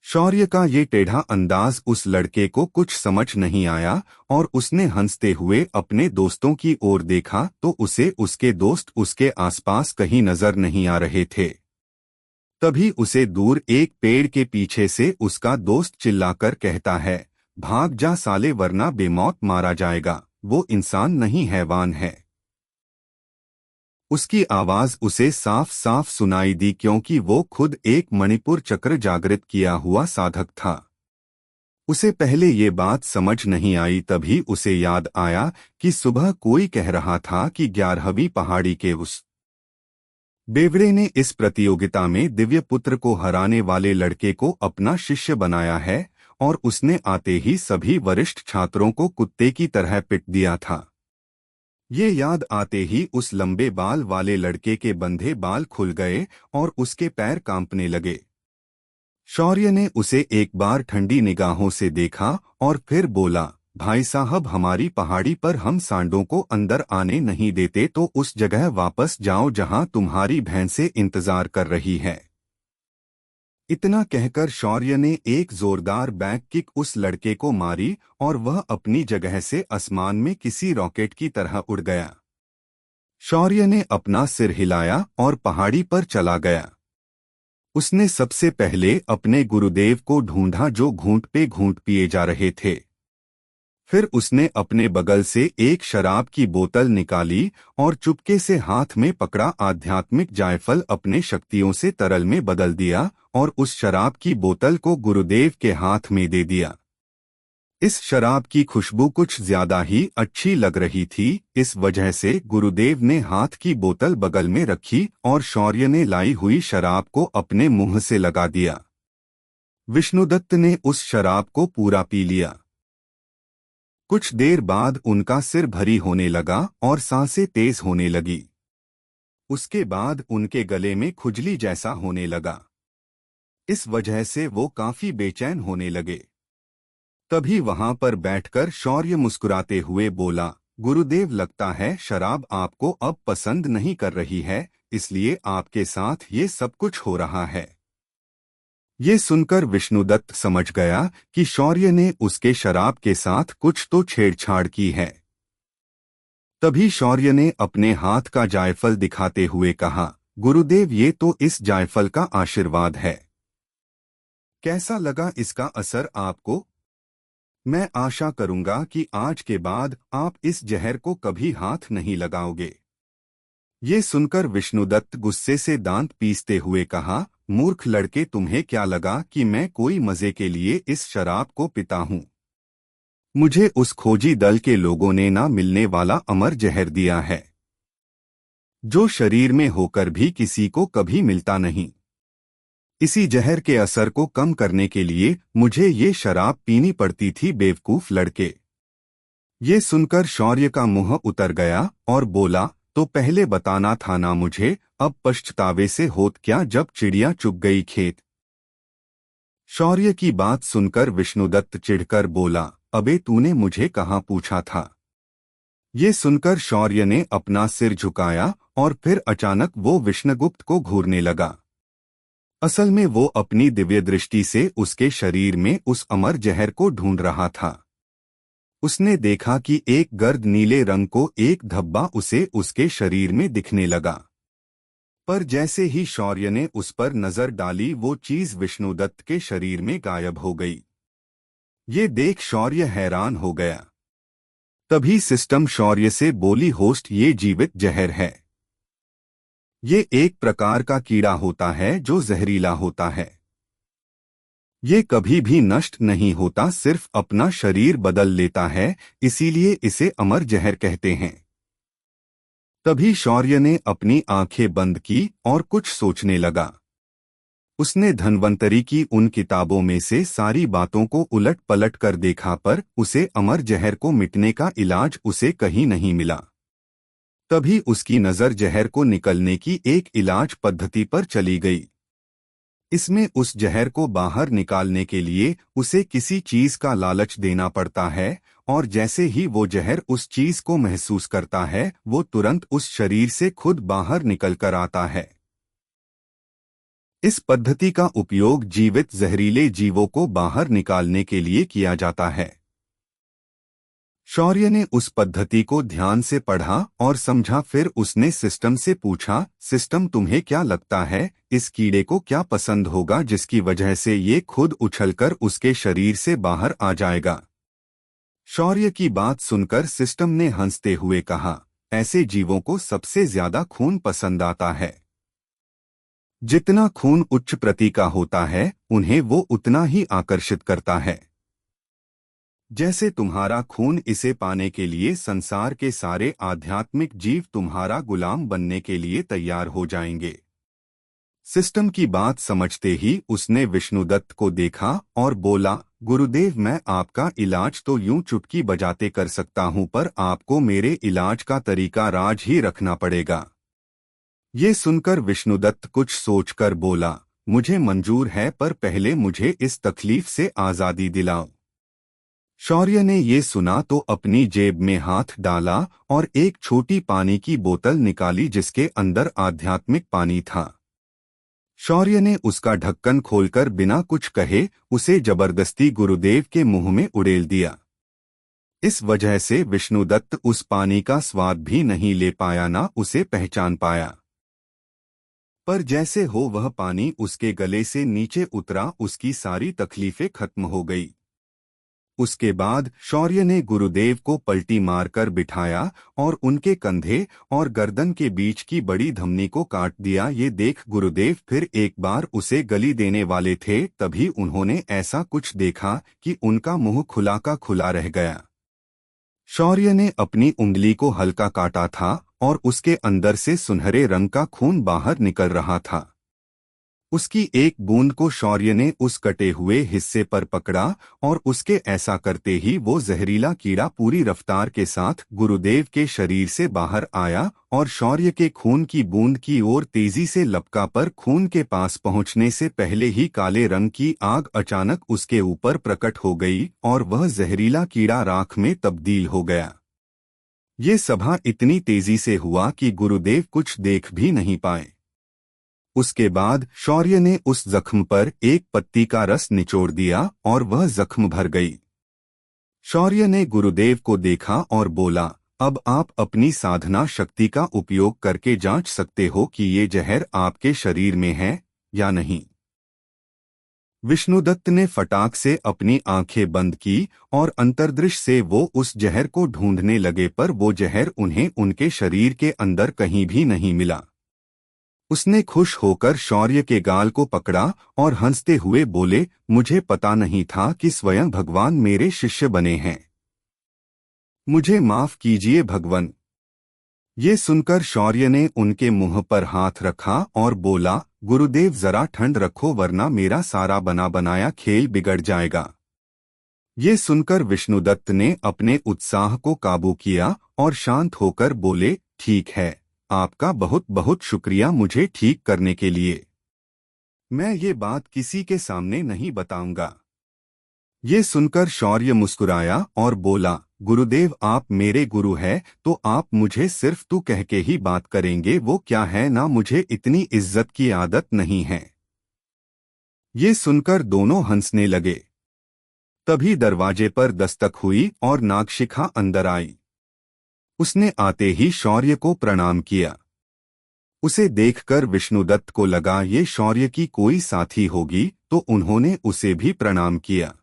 शौर्य का ये टेढ़ा अंदाज उस लड़के को कुछ समझ नहीं आया और उसने हंसते हुए अपने दोस्तों की ओर देखा तो उसे उसके दोस्त उसके आसपास कहीं नजर नहीं आ रहे थे। तभी उसे दूर एक पेड़ के पीछे से उसका दोस्त चिल्लाकर कहता है, भाग जा साले वरना बेमौत मारा जाएगा, वो इंसान नहीं हैवान है। उसकी आवाज उसे साफ साफ सुनाई दी, क्योंकि वो खुद एक मणिपुर चक्र जागृत किया हुआ साधक था। उसे पहले ये बात समझ नहीं आई, तभी उसे याद आया कि सुबह कोई कह रहा था कि 11वीं पहाड़ी के उस बेवड़े ने इस प्रतियोगिता में दिव्य पुत्र को हराने वाले लड़के को अपना शिष्य बनाया है और उसने आते ही सभी वरिष्ठ छात्रों को कुत्ते की तरह पिट दिया था। ये याद आते ही उस लंबे बाल वाले लड़के के बंधे बाल खुल गए और उसके पैर कांपने लगे। शौर्य ने उसे एक बार ठंडी निगाहों से देखा और फिर बोला, भाई साहब, हमारी पहाड़ी पर हम सांडों को अंदर आने नहीं देते, तो उस जगह वापस जाओ जहां तुम्हारी भैंसें इंतजार कर रही है। इतना कहकर शौर्य ने एक जोरदार बैक किक उस लड़के को मारी और वह अपनी जगह से आसमान में किसी रॉकेट की तरह उड़ गया। शौर्य ने अपना सिर हिलाया और पहाड़ी पर चला गया। उसने सबसे पहले अपने गुरुदेव को ढूंढा जो घूंट पे घूंट पिए जा रहे थे। फिर उसने अपने बगल से एक शराब की बोतल निकाली और चुपके से हाथ में पकड़ा आध्यात्मिक जायफल अपने शक्तियों से तरल में बदल दिया और उस शराब की बोतल को गुरुदेव के हाथ में दे दिया। इस शराब की खुशबू कुछ ज्यादा ही अच्छी लग रही थी, इस वजह से गुरुदेव ने हाथ की बोतल बगल में रखी और शौर्य ने लाई हुई शराब को अपने मुंह से लगा दिया। विष्णुदत्त ने उस शराब को पूरा पी लिया। कुछ देर बाद उनका सिर भारी होने लगा और सांसें तेज होने लगी। उसके बाद उनके गले में खुजली जैसा होने लगा। इस वजह से वो काफी बेचैन होने लगे। तभी वहां पर बैठकर शौर्य मुस्कुराते हुए बोला, गुरुदेव, लगता है शराब आपको अब पसंद नहीं कर रही है, इसलिए आपके साथ ये सब कुछ हो रहा है। ये सुनकर विष्णुदत्त समझ गया कि शौर्य ने उसके शराब के साथ कुछ तो छेड़छाड़ की है। तभी शौर्य ने अपने हाथ का जायफल दिखाते हुए कहा, गुरुदेव, ये तो इस जायफल का आशीर्वाद है। कैसा लगा इसका असर आपको? मैं आशा करूंगा कि आज के बाद आप इस जहर को कभी हाथ नहीं लगाओगे। ये सुनकर विष्णुदत्त गुस्से से दांत पीसते हुए कहा, मूर्ख लड़के, तुम्हें क्या लगा कि मैं कोई मजे के लिए इस शराब को पीता हूं? मुझे उस खोजी दल के लोगों ने ना मिलने वाला अमर जहर दिया है, जो शरीर में होकर भी किसी को कभी मिलता नहीं। इसी जहर के असर को कम करने के लिए मुझे ये शराब पीनी पड़ती थी, बेवकूफ लड़के। ये सुनकर शौर्य का मुंह उतर गया और बोला, तो पहले बताना था ना मुझे, अब पछतावे से होत क्या जब चिड़िया चुग गई खेत। शौर्य की बात सुनकर विष्णुदत्त चिढ़कर बोला, अबे तूने मुझे कहाँ पूछा था? ये सुनकर शौर्य ने अपना सिर झुकाया और फिर अचानक वो विष्णुगुप्त को घूरने लगा। असल में वो अपनी दिव्य दृष्टि से उसके शरीर में उस अमर जहर को ढूंढ रहा था। उसने देखा कि एक गर्द नीले रंग को एक धब्बा उसे उसके शरीर में दिखने लगा। पर जैसे ही शौर्य ने उस पर नजर डाली, वो चीज विष्णुदत्त के शरीर में गायब हो गई। ये देख शौर्य हैरान हो गया। तभी सिस्टम शौर्य से बोली, होस्ट, ये जीवित जहर है। ये एक प्रकार का कीड़ा होता है जो जहरीला होता है। ये कभी भी नष्ट नहीं होता, सिर्फ अपना शरीर बदल लेता है, इसीलिए इसे अमर जहर कहते हैं। तभी शौर्य ने अपनी आंखें बंद की और कुछ सोचने लगा। उसने धन्वंतरी की उन किताबों में से सारी बातों को उलट पलट कर देखा, पर उसे अमर जहर को मिटने का इलाज उसे कहीं नहीं मिला। तभी उसकी नजर जहर को निकलने की एक इलाज पद्धति पर चली गई। इसमें उस जहर को बाहर निकालने के लिए उसे किसी चीज का लालच देना पड़ता है, और जैसे ही वो जहर उस चीज को महसूस करता है, वो तुरंत उस शरीर से खुद बाहर निकल कर आता है। इस पद्धति का उपयोग जीवित जहरीले जीवों को बाहर निकालने के लिए किया जाता है। शौर्य ने उस पद्धति को ध्यान से पढ़ा और समझा। फिर उसने सिस्टम से पूछा, सिस्टम, तुम्हें क्या लगता है इस कीड़े को क्या पसंद होगा जिसकी वजह से ये खुद उछलकर उसके शरीर से बाहर आ जाएगा? शौर्य की बात सुनकर सिस्टम ने हंसते हुए कहा, ऐसे जीवों को सबसे ज्यादा खून पसंद आता है। जितना खून उच्च प्रति का होता है, उन्हें वो उतना ही आकर्षित करता है। जैसे तुम्हारा खून, इसे पाने के लिए संसार के सारे आध्यात्मिक जीव तुम्हारा गुलाम बनने के लिए तैयार हो जाएंगे। सिस्टम की बात समझते ही उसने विष्णुदत्त को देखा और बोला, गुरुदेव मैं आपका इलाज तो यूं चुटकी बजाते कर सकता हूं पर आपको मेरे इलाज का तरीका राज ही रखना पड़ेगा। ये सुनकर विष्णुदत्त कुछ सोचकर बोला, मुझे मंजूर है पर पहले मुझे इस तकलीफ से आज़ादी दिलाओ। शौर्य ने ये सुना तो अपनी जेब में हाथ डाला और एक छोटी पानी की बोतल निकाली जिसके अंदर आध्यात्मिक पानी था। शौर्य ने उसका ढक्कन खोलकर बिना कुछ कहे उसे जबरदस्ती गुरुदेव के मुंह में उड़ेल दिया। इस वजह से विष्णुदत्त उस पानी का स्वाद भी नहीं ले पाया ना उसे पहचान पाया। पर जैसे हो वह पानी उसके गले से नीचे उतरा उसकी सारी तकलीफें खत्म हो गई। उसके बाद शौर्य ने गुरुदेव को पलटी मारकर बिठाया और उनके कंधे और गर्दन के बीच की बड़ी धमनी को काट दिया। ये देख गुरुदेव फिर एक बार उसे गली देने वाले थे, तभी उन्होंने ऐसा कुछ देखा कि उनका मुंह खुला का खुला रह गया। शौर्य ने अपनी उंगली को हल्का काटा था और उसके अंदर से सुनहरे रंग का खून बाहर निकल रहा था। उसकी एक बूंद को शौर्य ने उस कटे हुए हिस्से पर पकड़ा और उसके ऐसा करते ही वो जहरीला कीड़ा पूरी रफ्तार के साथ गुरुदेव के शरीर से बाहर आया और शौर्य के खून की बूंद की ओर तेजी से लपका पर खून के पास पहुंचने से पहले ही काले रंग की आग अचानक उसके ऊपर प्रकट हो गई और वह जहरीला कीड़ा राख में तब्दील हो गया। ये सभा इतनी तेजी से हुआ कि गुरुदेव कुछ देख भी नहीं पाए। उसके बाद शौर्य ने उस जख्म पर एक पत्ती का रस निचोड़ दिया और वह जख्म भर गई। शौर्य ने गुरुदेव को देखा और बोला, अब आप अपनी साधना शक्ति का उपयोग करके जांच सकते हो कि ये जहर आपके शरीर में है या नहीं। विष्णुदत्त ने फटाक से अपनी आंखें बंद की और अंतर्दृष्टि से वो उस जहर को ढूंढने लगे पर वो जहर उन्हें उनके शरीर के अंदर कहीं भी नहीं मिला। उसने खुश होकर शौर्य के गाल को पकड़ा और हंसते हुए बोले, मुझे पता नहीं था कि स्वयं भगवान मेरे शिष्य बने हैं। मुझे माफ कीजिए भगवान। ये सुनकर शौर्य ने उनके मुंह पर हाथ रखा और बोला, गुरुदेव जरा ठंड रखो वरना मेरा सारा बना बनाया खेल बिगड़ जाएगा। ये सुनकर विष्णुदत्त ने अपने उत्साह को काबू किया और शांत होकर बोले, ठीक है, आपका बहुत बहुत शुक्रिया मुझे ठीक करने के लिए। मैं ये बात किसी के सामने नहीं बताऊंगा। ये सुनकर शौर्य मुस्कुराया और बोला, गुरुदेव आप मेरे गुरु हैं तो आप मुझे सिर्फ तू कह के ही बात करेंगे, वो क्या है ना, मुझे इतनी इज्जत की आदत नहीं है। ये सुनकर दोनों हंसने लगे। तभी दरवाजे पर दस्तक हुई और नागशिखा अंदर आई। उसने आते ही शौर्य को प्रणाम किया। उसे देखकर विष्णुदत्त को लगा ये शौर्य की कोई साथी होगी तो उन्होंने उसे भी प्रणाम किया।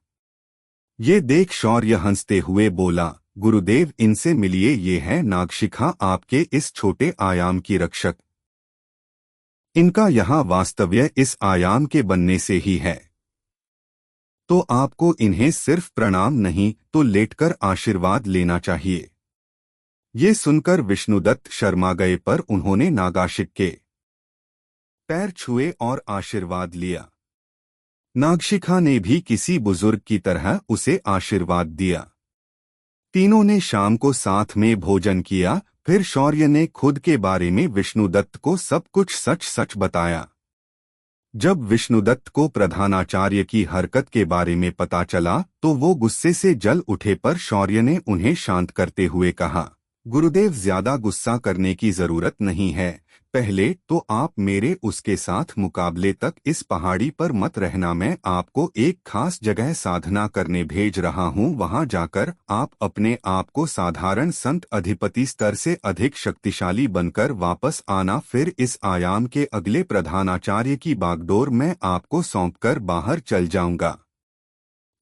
ये देख शौर्य हंसते हुए बोला, गुरुदेव इनसे मिलिए, ये है नागशिखा आपके इस छोटे आयाम की रक्षक। इनका यहाँ वास्तव्य इस आयाम के बनने से ही है, तो आपको इन्हें सिर्फ प्रणाम नहीं तो लेटकर आशीर्वाद लेना चाहिए। ये सुनकर विष्णुदत्त शर्मा गए पर उन्होंने नागाशिक के पैर छुए और आशीर्वाद लिया। नागशिखा ने भी किसी बुजुर्ग की तरह उसे आशीर्वाद दिया। तीनों ने शाम को साथ में भोजन किया। फिर शौर्य ने खुद के बारे में विष्णुदत्त को सब कुछ सच सच बताया। जब विष्णुदत्त को प्रधानाचार्य की हरकत के बारे में पता चला तो वो गुस्से से जल उठे पर शौर्य ने उन्हें शांत करते हुए कहा, गुरुदेव ज्यादा गुस्सा करने की जरूरत नहीं है। पहले तो आप मेरे उसके साथ मुकाबले तक इस पहाड़ी पर मत रहना, मैं आपको एक खास जगह साधना करने भेज रहा हूँ। वहाँ जाकर आप अपने आप को साधारण संत अधिपति स्तर से अधिक शक्तिशाली बनकर वापस आना। फिर इस आयाम के अगले प्रधानाचार्य की बागडोर मैं आपको सौंपकर बाहर चल जाऊंगा,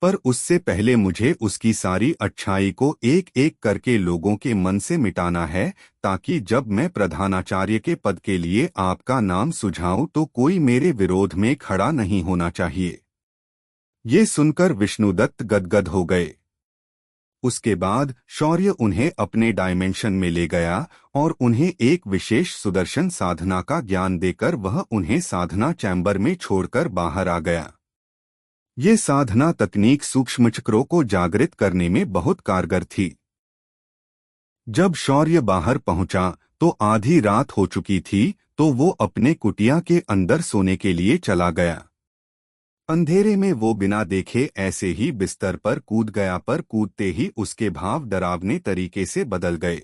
पर उससे पहले मुझे उसकी सारी अच्छाई को एक एक करके लोगों के मन से मिटाना है, ताकि जब मैं प्रधानाचार्य के पद के लिए आपका नाम सुझाऊं तो कोई मेरे विरोध में खड़ा नहीं होना चाहिए। ये सुनकर विष्णुदत्त गदगद हो गए। उसके बाद शौर्य उन्हें अपने डायमेंशन में ले गया और उन्हें एक विशेष सुदर्शन साधना का ज्ञान देकर वह उन्हें साधना चैम्बर में छोड़कर बाहर आ गया। ये साधना तकनीक सूक्ष्म चक्रों को जागृत करने में बहुत कारगर थी। जब शौर्य बाहर पहुंचा तो आधी रात हो चुकी थी, तो वो अपने कुटिया के अंदर सोने के लिए चला गया। अंधेरे में वो बिना देखे ऐसे ही बिस्तर पर कूद गया, पर कूदते ही उसके भाव डरावने तरीके से बदल गए।